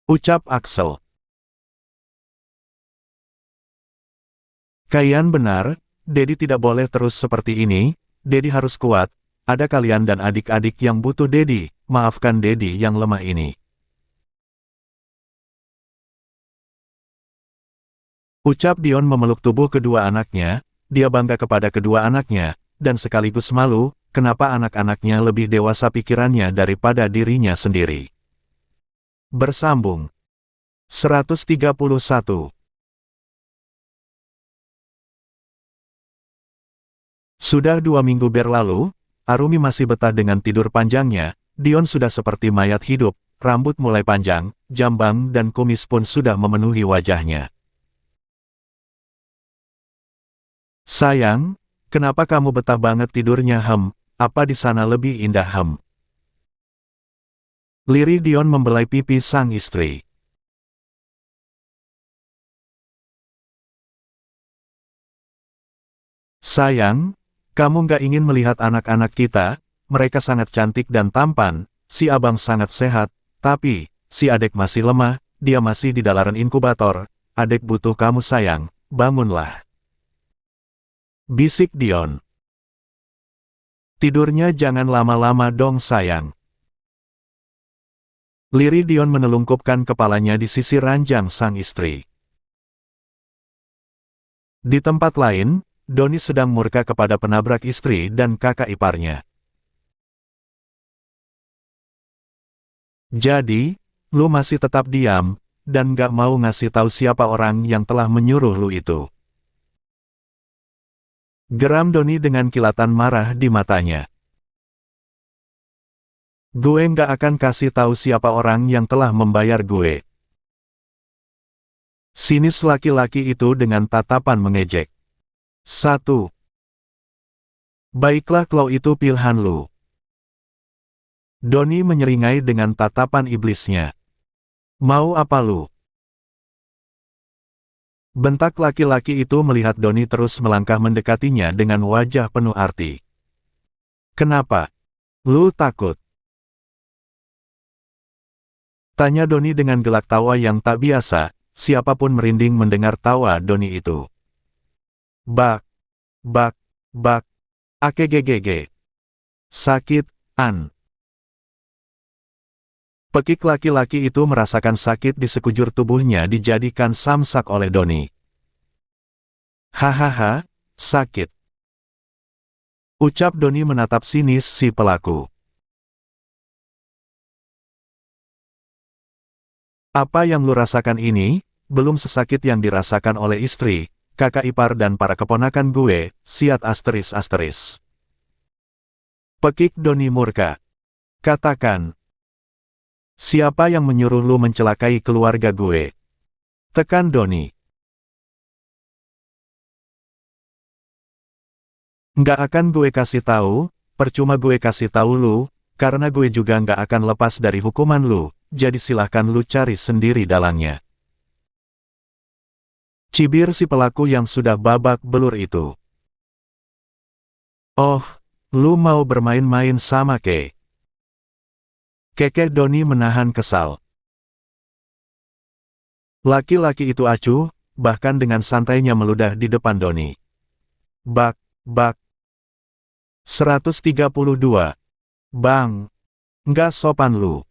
Ucap Axel. Kalian benar, Dedi tidak boleh terus seperti ini, Dedi harus kuat, ada kalian dan adik-adik yang butuh Dedi, maafkan Dedi yang lemah ini. Ucap Dion memeluk tubuh kedua anaknya, dia bangga kepada kedua anaknya, dan sekaligus malu, kenapa anak-anaknya lebih dewasa pikirannya daripada dirinya sendiri. Bersambung 131. Sudah 2 minggu berlalu, Arumi masih betah dengan tidur panjangnya, Dion sudah seperti mayat hidup, rambut mulai panjang, jambang dan kumis pun sudah memenuhi wajahnya. Sayang, kenapa kamu betah banget tidurnya apa di sana lebih indah Lirih Dion membelai pipi sang istri. Sayang, kamu nggak ingin melihat anak-anak kita, mereka sangat cantik dan tampan, si abang sangat sehat, tapi, si adek masih lemah, dia masih di dalam inkubator, adek butuh kamu sayang, bangunlah. Bisik Dion. Tidurnya jangan lama-lama dong sayang. Lirih Dion menelungkupkan kepalanya di sisi ranjang sang istri. Di tempat lain, Doni sedang murka kepada penabrak istri dan kakak iparnya. Jadi, lu masih tetap diam, dan gak mau ngasih tahu siapa orang yang telah menyuruh lu itu. Geram Doni dengan kilatan marah di matanya. Gue nggak akan kasih tahu siapa orang yang telah membayar gue. Sinis laki-laki itu dengan tatapan mengejek. 1. Baiklah kalau itu pilihan lu. Doni menyeringai dengan tatapan iblisnya. Mau apa lu? Bentak laki-laki itu melihat Doni terus melangkah mendekatinya dengan wajah penuh arti. Kenapa? Lu takut? Tanya Doni dengan gelak tawa yang tak biasa, siapapun merinding mendengar tawa Doni itu. Bak, bak, bak, akegegege. Sakit, an. Pekik laki-laki itu merasakan sakit di sekujur tubuhnya dijadikan samsak oleh Doni. Hahaha, sakit. Ucap Doni menatap sinis si pelaku. Apa yang lu rasakan ini, belum sesakit yang dirasakan oleh istri, kakak ipar dan para keponakan gue, siat ***. Pekik Doni murka. Katakan. Siapa yang menyuruh lu mencelakai keluarga gue? Tekan Doni. Nggak akan gue kasih tahu, percuma gue kasih tahu lu, karena gue juga nggak akan lepas dari hukuman lu, jadi silahkan lu cari sendiri dalangnya. Cibir si pelaku yang sudah babak belur itu. Oh, lu mau bermain-main sama Keke Doni menahan kesal. Laki-laki itu acuh, bahkan dengan santainya meludah di depan Doni. Bak, bak. 132. Bang. Nggak sopan lu.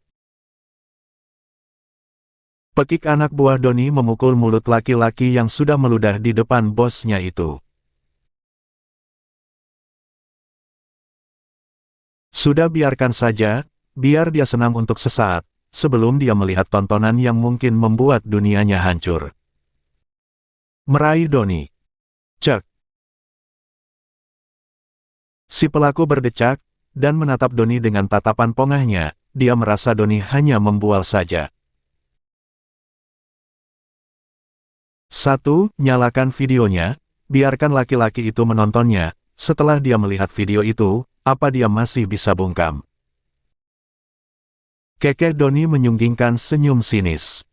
Pekik anak buah Doni memukul mulut laki-laki yang sudah meludah di depan bosnya itu. Sudah biarkan saja, biar dia senang untuk sesaat, sebelum dia melihat tontonan yang mungkin membuat dunianya hancur. Meraih Doni. Cek. Si pelaku berdecak, dan menatap Doni dengan tatapan pongahnya, dia merasa Doni hanya membual saja. 1. Nyalakan videonya, biarkan laki-laki itu menontonnya, setelah dia melihat video itu, apa dia masih bisa bungkam? Keke Doni menyunggingkan senyum sinis.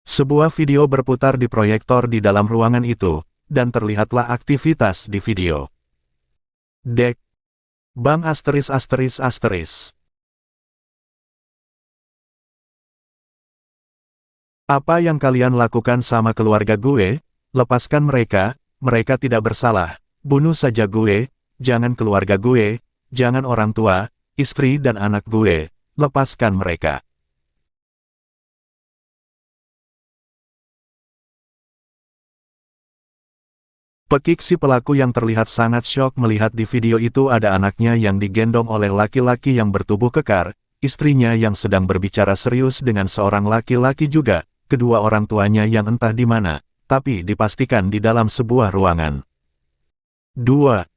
Sebuah video berputar di proyektor di dalam ruangan itu, dan terlihatlah aktivitas di video. Dek. Bang *****. Apa yang kalian lakukan sama keluarga gue? Lepaskan mereka, mereka tidak bersalah. Bunuh saja gue, jangan keluarga gue, jangan orang tua, istri dan anak gue, lepaskan mereka. Pekik si pelaku yang terlihat sangat syok melihat di video itu ada anaknya yang digendong oleh laki-laki yang bertubuh kekar, istrinya yang sedang berbicara serius dengan seorang laki-laki juga, kedua orang tuanya yang entah di mana, tapi dipastikan di dalam sebuah ruangan. 2.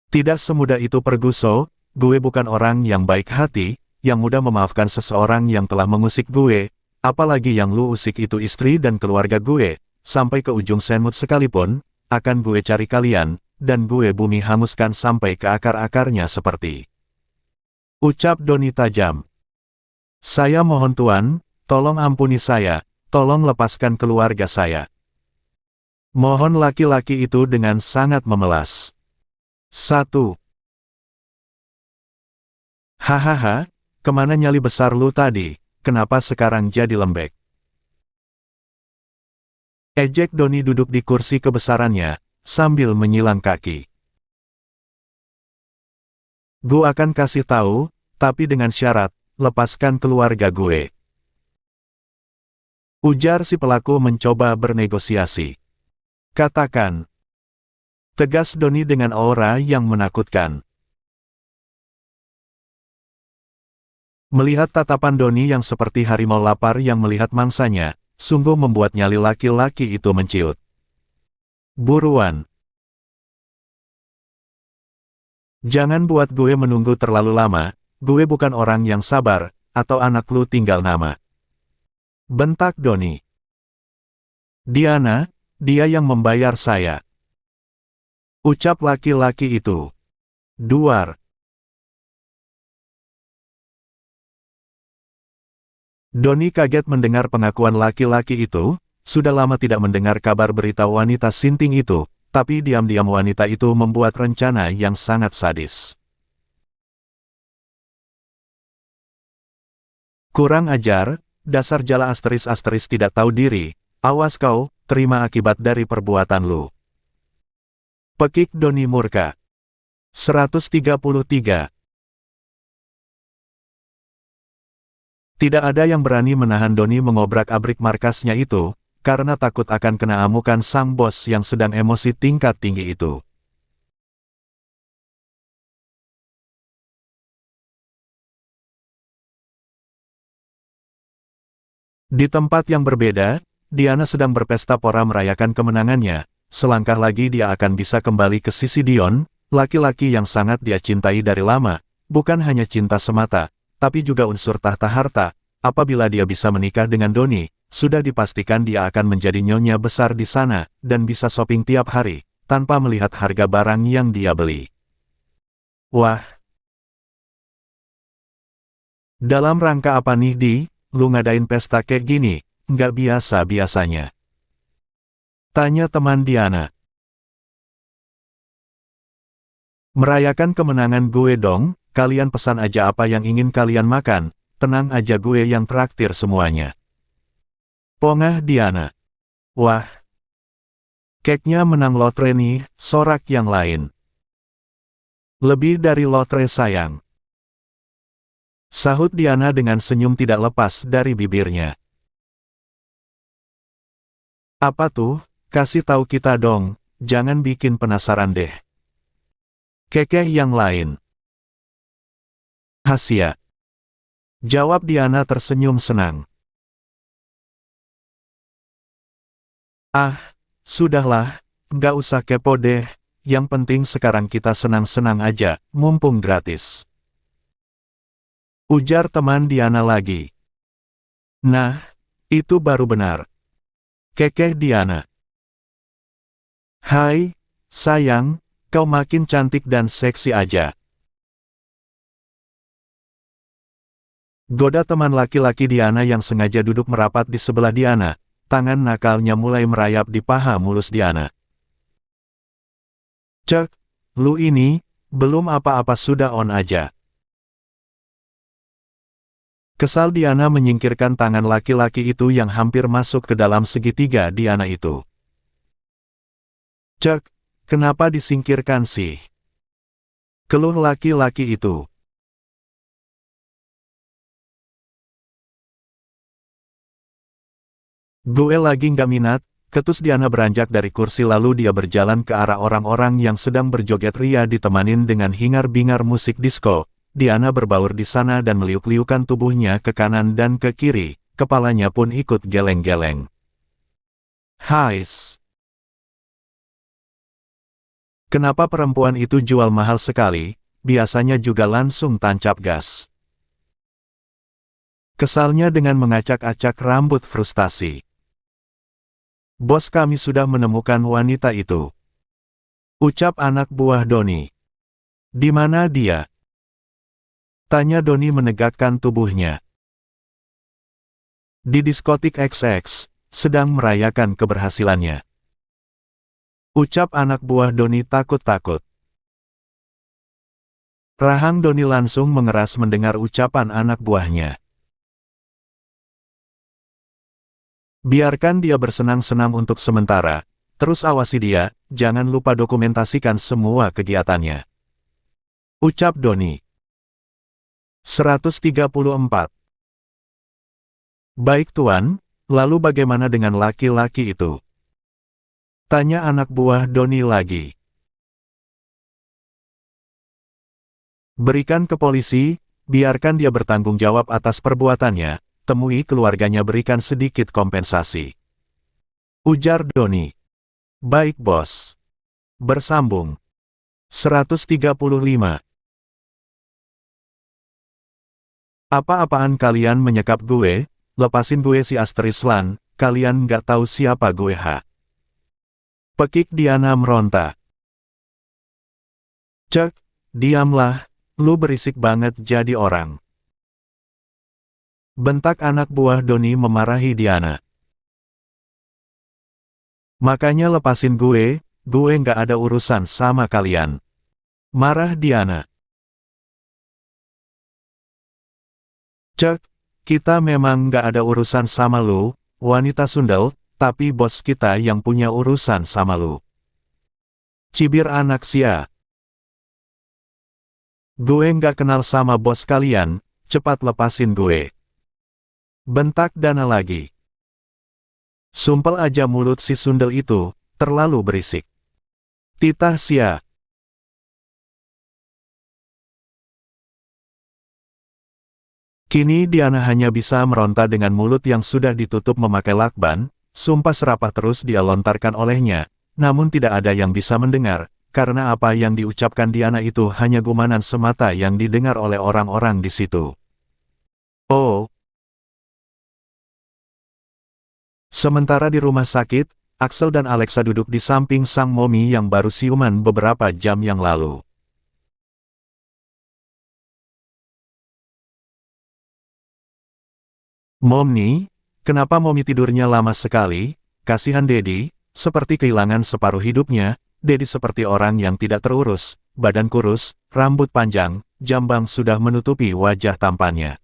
Tidak semudah itu Perguso, gue bukan orang yang baik hati, yang mudah memaafkan seseorang yang telah mengusik gue, apalagi yang lu usik itu istri dan keluarga gue, sampai ke ujung Senmut sekalipun, akan gue cari kalian, dan gue bumi hanguskan sampai ke akar-akarnya seperti. Ucap Doni tajam. Saya mohon Tuan, tolong ampuni saya, tolong lepaskan keluarga saya. Mohon laki-laki itu dengan sangat memelas. 1. Hahaha. Kemana nyali besar lu tadi, kenapa sekarang jadi lembek? Ejek Doni duduk di kursi kebesarannya, sambil menyilang kaki. Gue akan kasih tahu, tapi dengan syarat, lepaskan keluarga gue. Ujar si pelaku mencoba bernegosiasi. Katakan. Tegas Doni dengan aura yang menakutkan. Melihat tatapan Doni yang seperti harimau lapar yang melihat mangsanya, sungguh membuat nyali laki-laki itu menciut. Buruan. Jangan buat gue menunggu terlalu lama, gue bukan orang yang sabar, atau anak lu tinggal nama. Bentak Doni. Diana, dia yang membayar saya. Ucap laki-laki itu. Duar. Doni kaget mendengar pengakuan laki-laki itu, sudah lama tidak mendengar kabar berita wanita sinting itu, tapi diam-diam wanita itu membuat rencana yang sangat sadis. Kurang ajar, dasar jala *** tidak tahu diri, awas kau, terima akibat dari perbuatan lu. Pekik Doni murka. 133. Tidak ada yang berani menahan Doni mengobrak-abrik markasnya itu, karena takut akan kena amukan sang bos yang sedang emosi tingkat tinggi itu. Di tempat yang berbeda, Diana sedang berpesta pora merayakan kemenangannya. Selangkah lagi dia akan bisa kembali ke sisi Dion, laki-laki yang sangat dia cintai dari lama. Bukan hanya cinta semata, tapi juga unsur tahta harta. Apabila dia bisa menikah dengan Doni, sudah dipastikan dia akan menjadi nyonya besar di sana, dan bisa shopping tiap hari, tanpa melihat harga barang yang dia beli. Wah! Dalam rangka apa nih Di, lu ngadain pesta kayak gini? Nggak biasa-biasanya. Tanya teman Diana. Merayakan kemenangan gue dong, kalian pesan aja apa yang ingin kalian makan, tenang aja gue yang traktir semuanya. Pongah Diana. Wah, keknya menang lotre nih, sorak yang lain. Lebih dari lotre sayang. Sahut Diana dengan senyum tidak lepas dari bibirnya. Apa tuh? Kasih tahu kita dong, jangan bikin penasaran deh. Kekeh yang lain. Hasia. Jawab Diana tersenyum senang. Ah, sudahlah, nggak usah kepo deh, yang penting sekarang kita senang-senang aja, mumpung gratis. Ujar teman Diana lagi. Nah, itu baru benar. Kekeh Diana. Hai, sayang, kau makin cantik dan seksi aja. Goda teman laki-laki Diana yang sengaja duduk merapat di sebelah Diana, tangan nakalnya mulai merayap di paha mulus Diana. Cek, lu ini, belum apa-apa sudah on aja. Kesal Diana menyingkirkan tangan laki-laki itu yang hampir masuk ke dalam segitiga Diana itu. Cek, kenapa disingkirkan sih? Keluh laki-laki itu. Gue lagi nggak minat, ketus Diana beranjak dari kursi lalu dia berjalan ke arah orang-orang yang sedang berjoget ria ditemanin dengan hingar-bingar musik disco. Diana berbaur di sana dan meliuk-liukan tubuhnya ke kanan dan ke kiri, kepalanya pun ikut geleng-geleng. Hais! Kenapa perempuan itu jual mahal sekali, biasanya juga langsung tancap gas. Kesalnya dengan mengacak-acak rambut frustasi. Bos kami sudah menemukan wanita itu. Ucap anak buah Doni. Di mana dia? Tanya Doni menegakkan tubuhnya. Di diskotik XX, sedang merayakan keberhasilannya. Ucap anak buah Doni takut-takut. Rahang Doni langsung mengeras mendengar ucapan anak buahnya. Biarkan dia bersenang-senang untuk sementara, terus awasi dia, jangan lupa dokumentasikan semua kegiatannya. Ucap Doni. 134. Baik tuan, lalu bagaimana dengan laki-laki itu? Tanya anak buah Doni lagi. Berikan ke polisi, biarkan dia bertanggung jawab atas perbuatannya, temui keluarganya berikan sedikit kompensasi. Ujar Doni. Baik bos. Bersambung. 135. Apa-apaan kalian menyekap gue, lepasin gue si Astrislan, kalian nggak tahu siapa gue ha. Pekik Diana meronta. Cek, diamlah, lu berisik banget jadi orang. Bentak anak buah Doni memarahi Diana. Makanya lepasin gue nggak ada urusan sama kalian. Marah Diana. Cek, kita memang nggak ada urusan sama lu, wanita sundel, tapi bos kita yang punya urusan sama lu. Cibir anak sia. Gue nggak kenal sama bos kalian, cepat lepasin gue. Bentak Dana lagi. Sumpel aja mulut si sundel itu, terlalu berisik. Titah sia. Kini Diana hanya bisa meronta dengan mulut yang sudah ditutup memakai lakban, sumpah serapah terus dia lontarkan olehnya, namun tidak ada yang bisa mendengar, karena apa yang diucapkan Diana itu hanya gumanan semata yang didengar oleh orang-orang di situ. Oh! Sementara di rumah sakit, Axel dan Alexa duduk di samping sang Momi yang baru siuman beberapa jam yang lalu. Momni, kenapa Momi tidurnya lama sekali? Kasihan Dedi, seperti kehilangan separuh hidupnya. Dedi seperti orang yang tidak terurus, badan kurus, rambut panjang, jambang sudah menutupi wajah tampannya.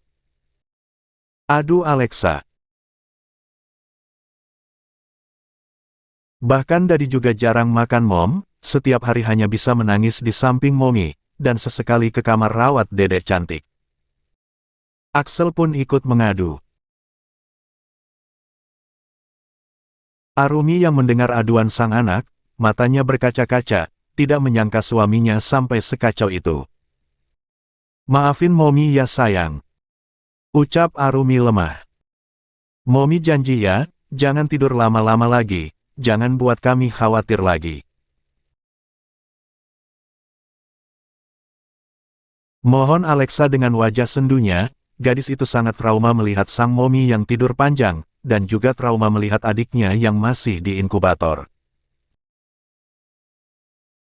Aduh Alexa. Bahkan Dedi juga jarang makan Mom, setiap hari hanya bisa menangis di samping Momi, dan sesekali ke kamar rawat Dedek cantik. Axel pun ikut mengadu. Arumi yang mendengar aduan sang anak, matanya berkaca-kaca, tidak menyangka suaminya sampai sekacau itu. Maafin Momi ya sayang. Ucap Arumi lemah. Momi janji ya, jangan tidur lama-lama lagi, jangan buat kami khawatir lagi. Mohon Alexa dengan wajah sendunya, gadis itu sangat trauma melihat sang Momi yang tidur panjang, dan juga trauma melihat adiknya yang masih di inkubator.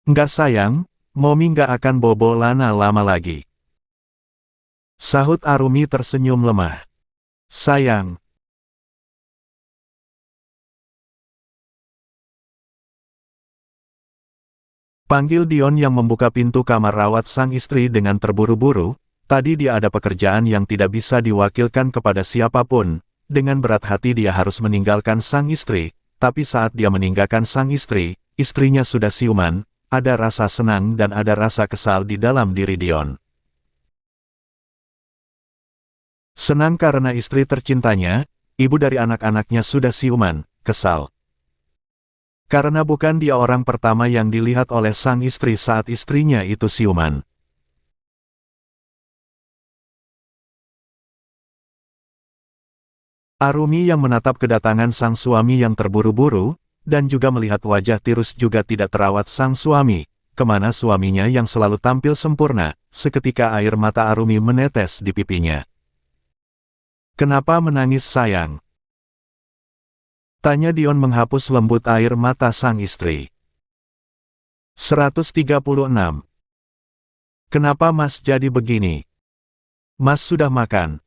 Enggak sayang, Momi nggak akan bobo Lana lama lagi. Sahut Arumi tersenyum lemah. Sayang. Panggil Dion yang membuka pintu kamar rawat sang istri dengan terburu-buru. Tadi dia ada pekerjaan yang tidak bisa diwakilkan kepada siapapun. Dengan berat hati dia harus meninggalkan sang istri, tapi saat dia meninggalkan sang istri, istrinya sudah siuman, ada rasa senang dan ada rasa kesal di dalam diri Dion. Senang karena istri tercintanya, ibu dari anak-anaknya sudah siuman, kesal. Karena bukan dia orang pertama yang dilihat oleh sang istri saat istrinya itu siuman. Arumi yang menatap kedatangan sang suami yang terburu-buru, dan juga melihat wajah tirus juga tidak terawat sang suami, kemana suaminya yang selalu tampil sempurna, seketika air mata Arumi menetes di pipinya. Kenapa menangis sayang? Tanya Dion menghapus lembut air mata sang istri. 136. Kenapa Mas jadi begini? Mas sudah makan?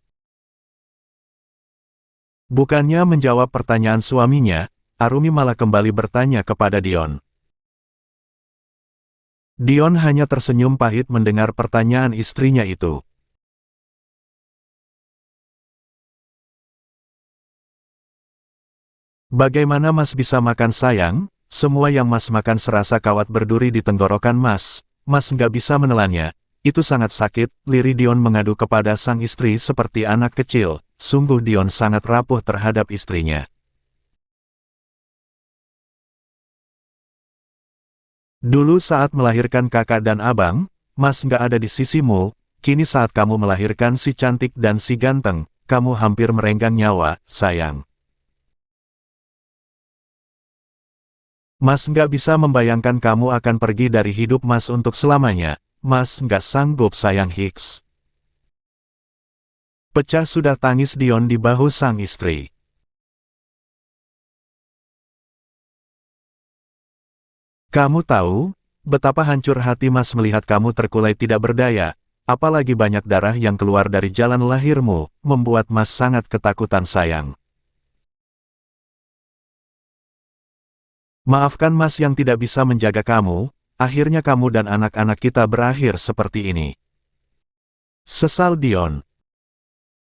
Bukannya menjawab pertanyaan suaminya, Arumi malah kembali bertanya kepada Dion. Dion hanya tersenyum pahit mendengar pertanyaan istrinya itu. Bagaimana Mas bisa makan sayang? Semua yang Mas makan serasa kawat berduri di tenggorokan Mas. Mas nggak bisa menelannya. Itu sangat sakit, lirih Dion mengadu kepada sang istri seperti anak kecil. Sungguh Dion sangat rapuh terhadap istrinya. Dulu saat melahirkan kakak dan abang, Mas nggak ada di sisimu, kini saat kamu melahirkan si cantik dan si ganteng, kamu hampir merenggang nyawa, sayang. Mas nggak bisa membayangkan kamu akan pergi dari hidup Mas untuk selamanya, Mas nggak sanggup sayang Hicks. Pecah sudah tangis Dion di bahu sang istri. Kamu tahu, betapa hancur hati Mas melihat kamu terkulai tidak berdaya, apalagi banyak darah yang keluar dari jalan lahirmu, membuat Mas sangat ketakutan sayang. Maafkan Mas yang tidak bisa menjaga kamu, akhirnya kamu dan anak-anak kita berakhir seperti ini. Sesal Dion.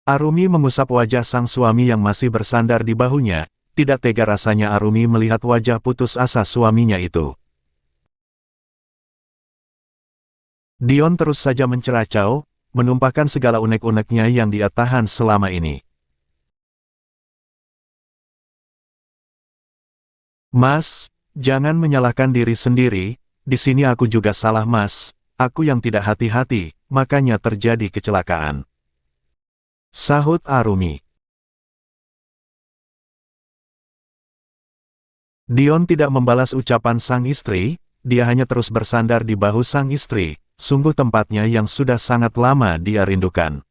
Arumi mengusap wajah sang suami yang masih bersandar di bahunya, tidak tega rasanya Arumi melihat wajah putus asa suaminya itu. Dion terus saja menceracau, menumpahkan segala unek-uneknya yang dia tahan selama ini. Mas, jangan menyalahkan diri sendiri, di sini aku juga salah Mas, aku yang tidak hati-hati, makanya terjadi kecelakaan. Sahut Arumi. Dion tidak membalas ucapan sang istri, dia hanya terus bersandar di bahu sang istri, sungguh tempatnya yang sudah sangat lama dia rindukan.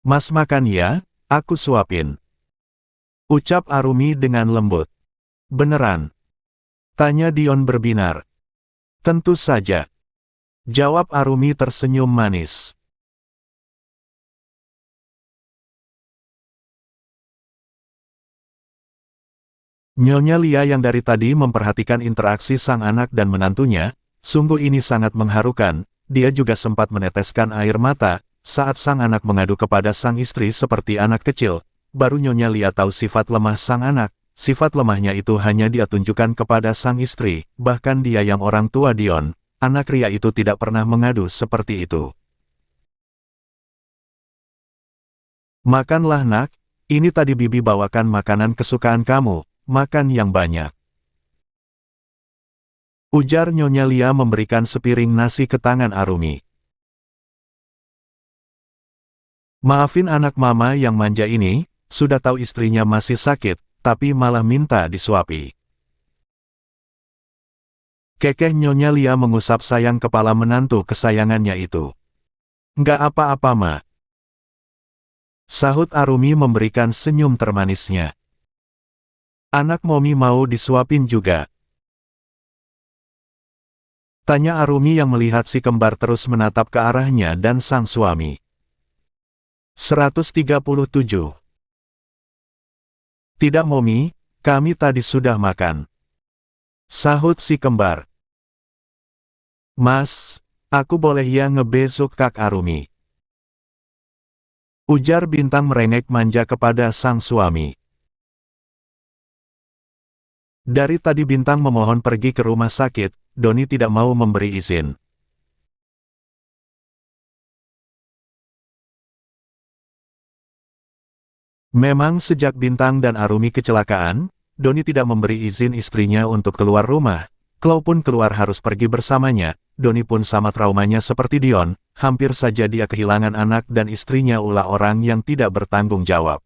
Mas makan ya, aku suapin. Ucap Arumi dengan lembut. Beneran? Tanya Dion berbinar. Tentu saja. Jawab Arumi tersenyum manis. Nyonya Lia yang dari tadi memperhatikan interaksi sang anak dan menantunya, sungguh ini sangat mengharukan, dia juga sempat meneteskan air mata, saat sang anak mengadu kepada sang istri seperti anak kecil, baru Nyonya Lia tahu sifat lemah sang anak, sifat lemahnya itu hanya dia tunjukkan kepada sang istri, bahkan dia yang orang tua Dion, anak Ria itu tidak pernah mengadu seperti itu. Makanlah nak, ini tadi bibi bawakan makanan kesukaan kamu. Makan yang banyak. Ujar Nyonya Lia memberikan sepiring nasi ke tangan Arumi. Maafin anak mama yang manja ini, sudah tahu istrinya masih sakit, tapi malah minta disuapi. Kekeh Nyonya Lia mengusap sayang kepala menantu kesayangannya itu. Nggak apa-apa ma. Sahut Arumi memberikan senyum termanisnya. Anak Momi mau disuapin juga. Tanya Arumi yang melihat si kembar terus menatap ke arahnya dan sang suami. 137. Tidak Momi, kami tadi sudah makan. Sahut si kembar. Mas, aku boleh ya ngebesuk Kak Arumi. Ujar Bintang merengek manja kepada sang suami. Dari tadi Bintang memohon pergi ke rumah sakit, Doni tidak mau memberi izin. Memang sejak Bintang dan Arumi kecelakaan, Doni tidak memberi izin istrinya untuk keluar rumah. Kalaupun keluar harus pergi bersamanya, Doni pun sama traumanya seperti Dion, hampir saja dia kehilangan anak dan istrinya ulah orang yang tidak bertanggung jawab.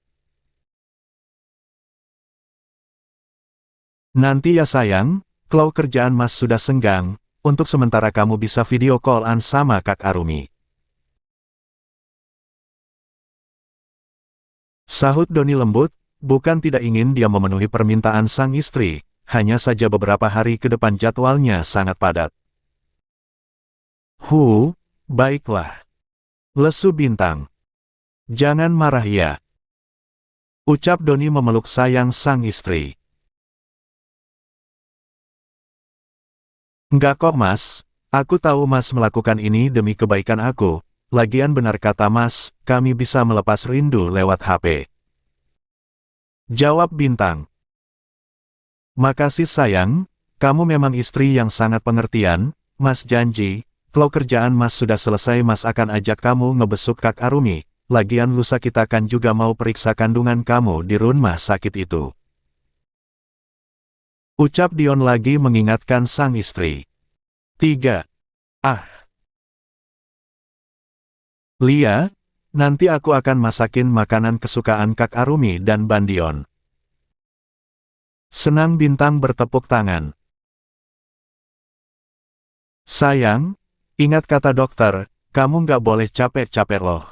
Nanti ya sayang, kalau kerjaan mas sudah senggang, untuk sementara kamu bisa video call-an sama Kak Arumi. Sahut Doni lembut, bukan tidak ingin dia memenuhi permintaan sang istri, hanya saja beberapa hari ke depan jadwalnya sangat padat. Baiklah. Lesu Bintang. Jangan marah ya. Ucap Doni memeluk sayang sang istri. Enggak kok mas, aku tahu mas melakukan ini demi kebaikan aku, lagian benar kata mas, kami bisa melepas rindu lewat HP. Jawab Bintang. Makasih sayang, kamu memang istri yang sangat pengertian, mas janji, kalau kerjaan mas sudah selesai mas akan ajak kamu ngebesuk Kak Arumi, lagian lusa kita kan juga mau periksa kandungan kamu di rumah sakit itu. Ucap Dion lagi mengingatkan sang istri. 3. Lia, nanti aku akan masakin makanan kesukaan Kak Arumi dan Bandion. Senang Bintang bertepuk tangan. Sayang, ingat kata dokter, kamu nggak boleh capek-capek loh.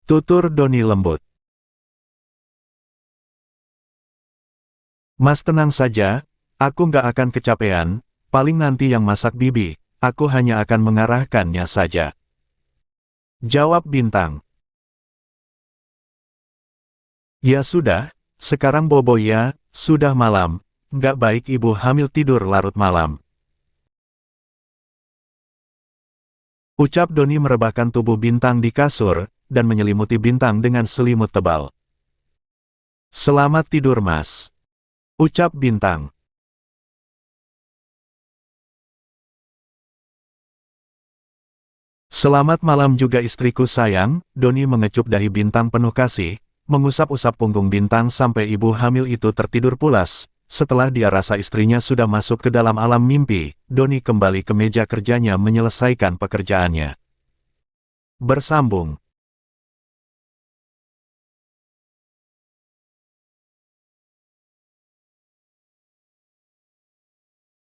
Tutur Doni lembut. Mas tenang saja, aku nggak akan kecapean, paling nanti yang masak bibi, aku hanya akan mengarahkannya saja. Jawab Bintang. Ya sudah, sekarang bobo ya, sudah malam, nggak baik ibu hamil tidur larut malam. Ucap Doni merebahkan tubuh Bintang di kasur, dan menyelimuti Bintang dengan selimut tebal. Selamat tidur mas. Ucap Bintang. Selamat malam juga istriku sayang, Doni mengecup dahi Bintang penuh kasih, mengusap-usap punggung Bintang sampai ibu hamil itu tertidur pulas. Setelah dia rasa istrinya sudah masuk ke dalam alam mimpi, Doni kembali ke meja kerjanya menyelesaikan pekerjaannya. Bersambung.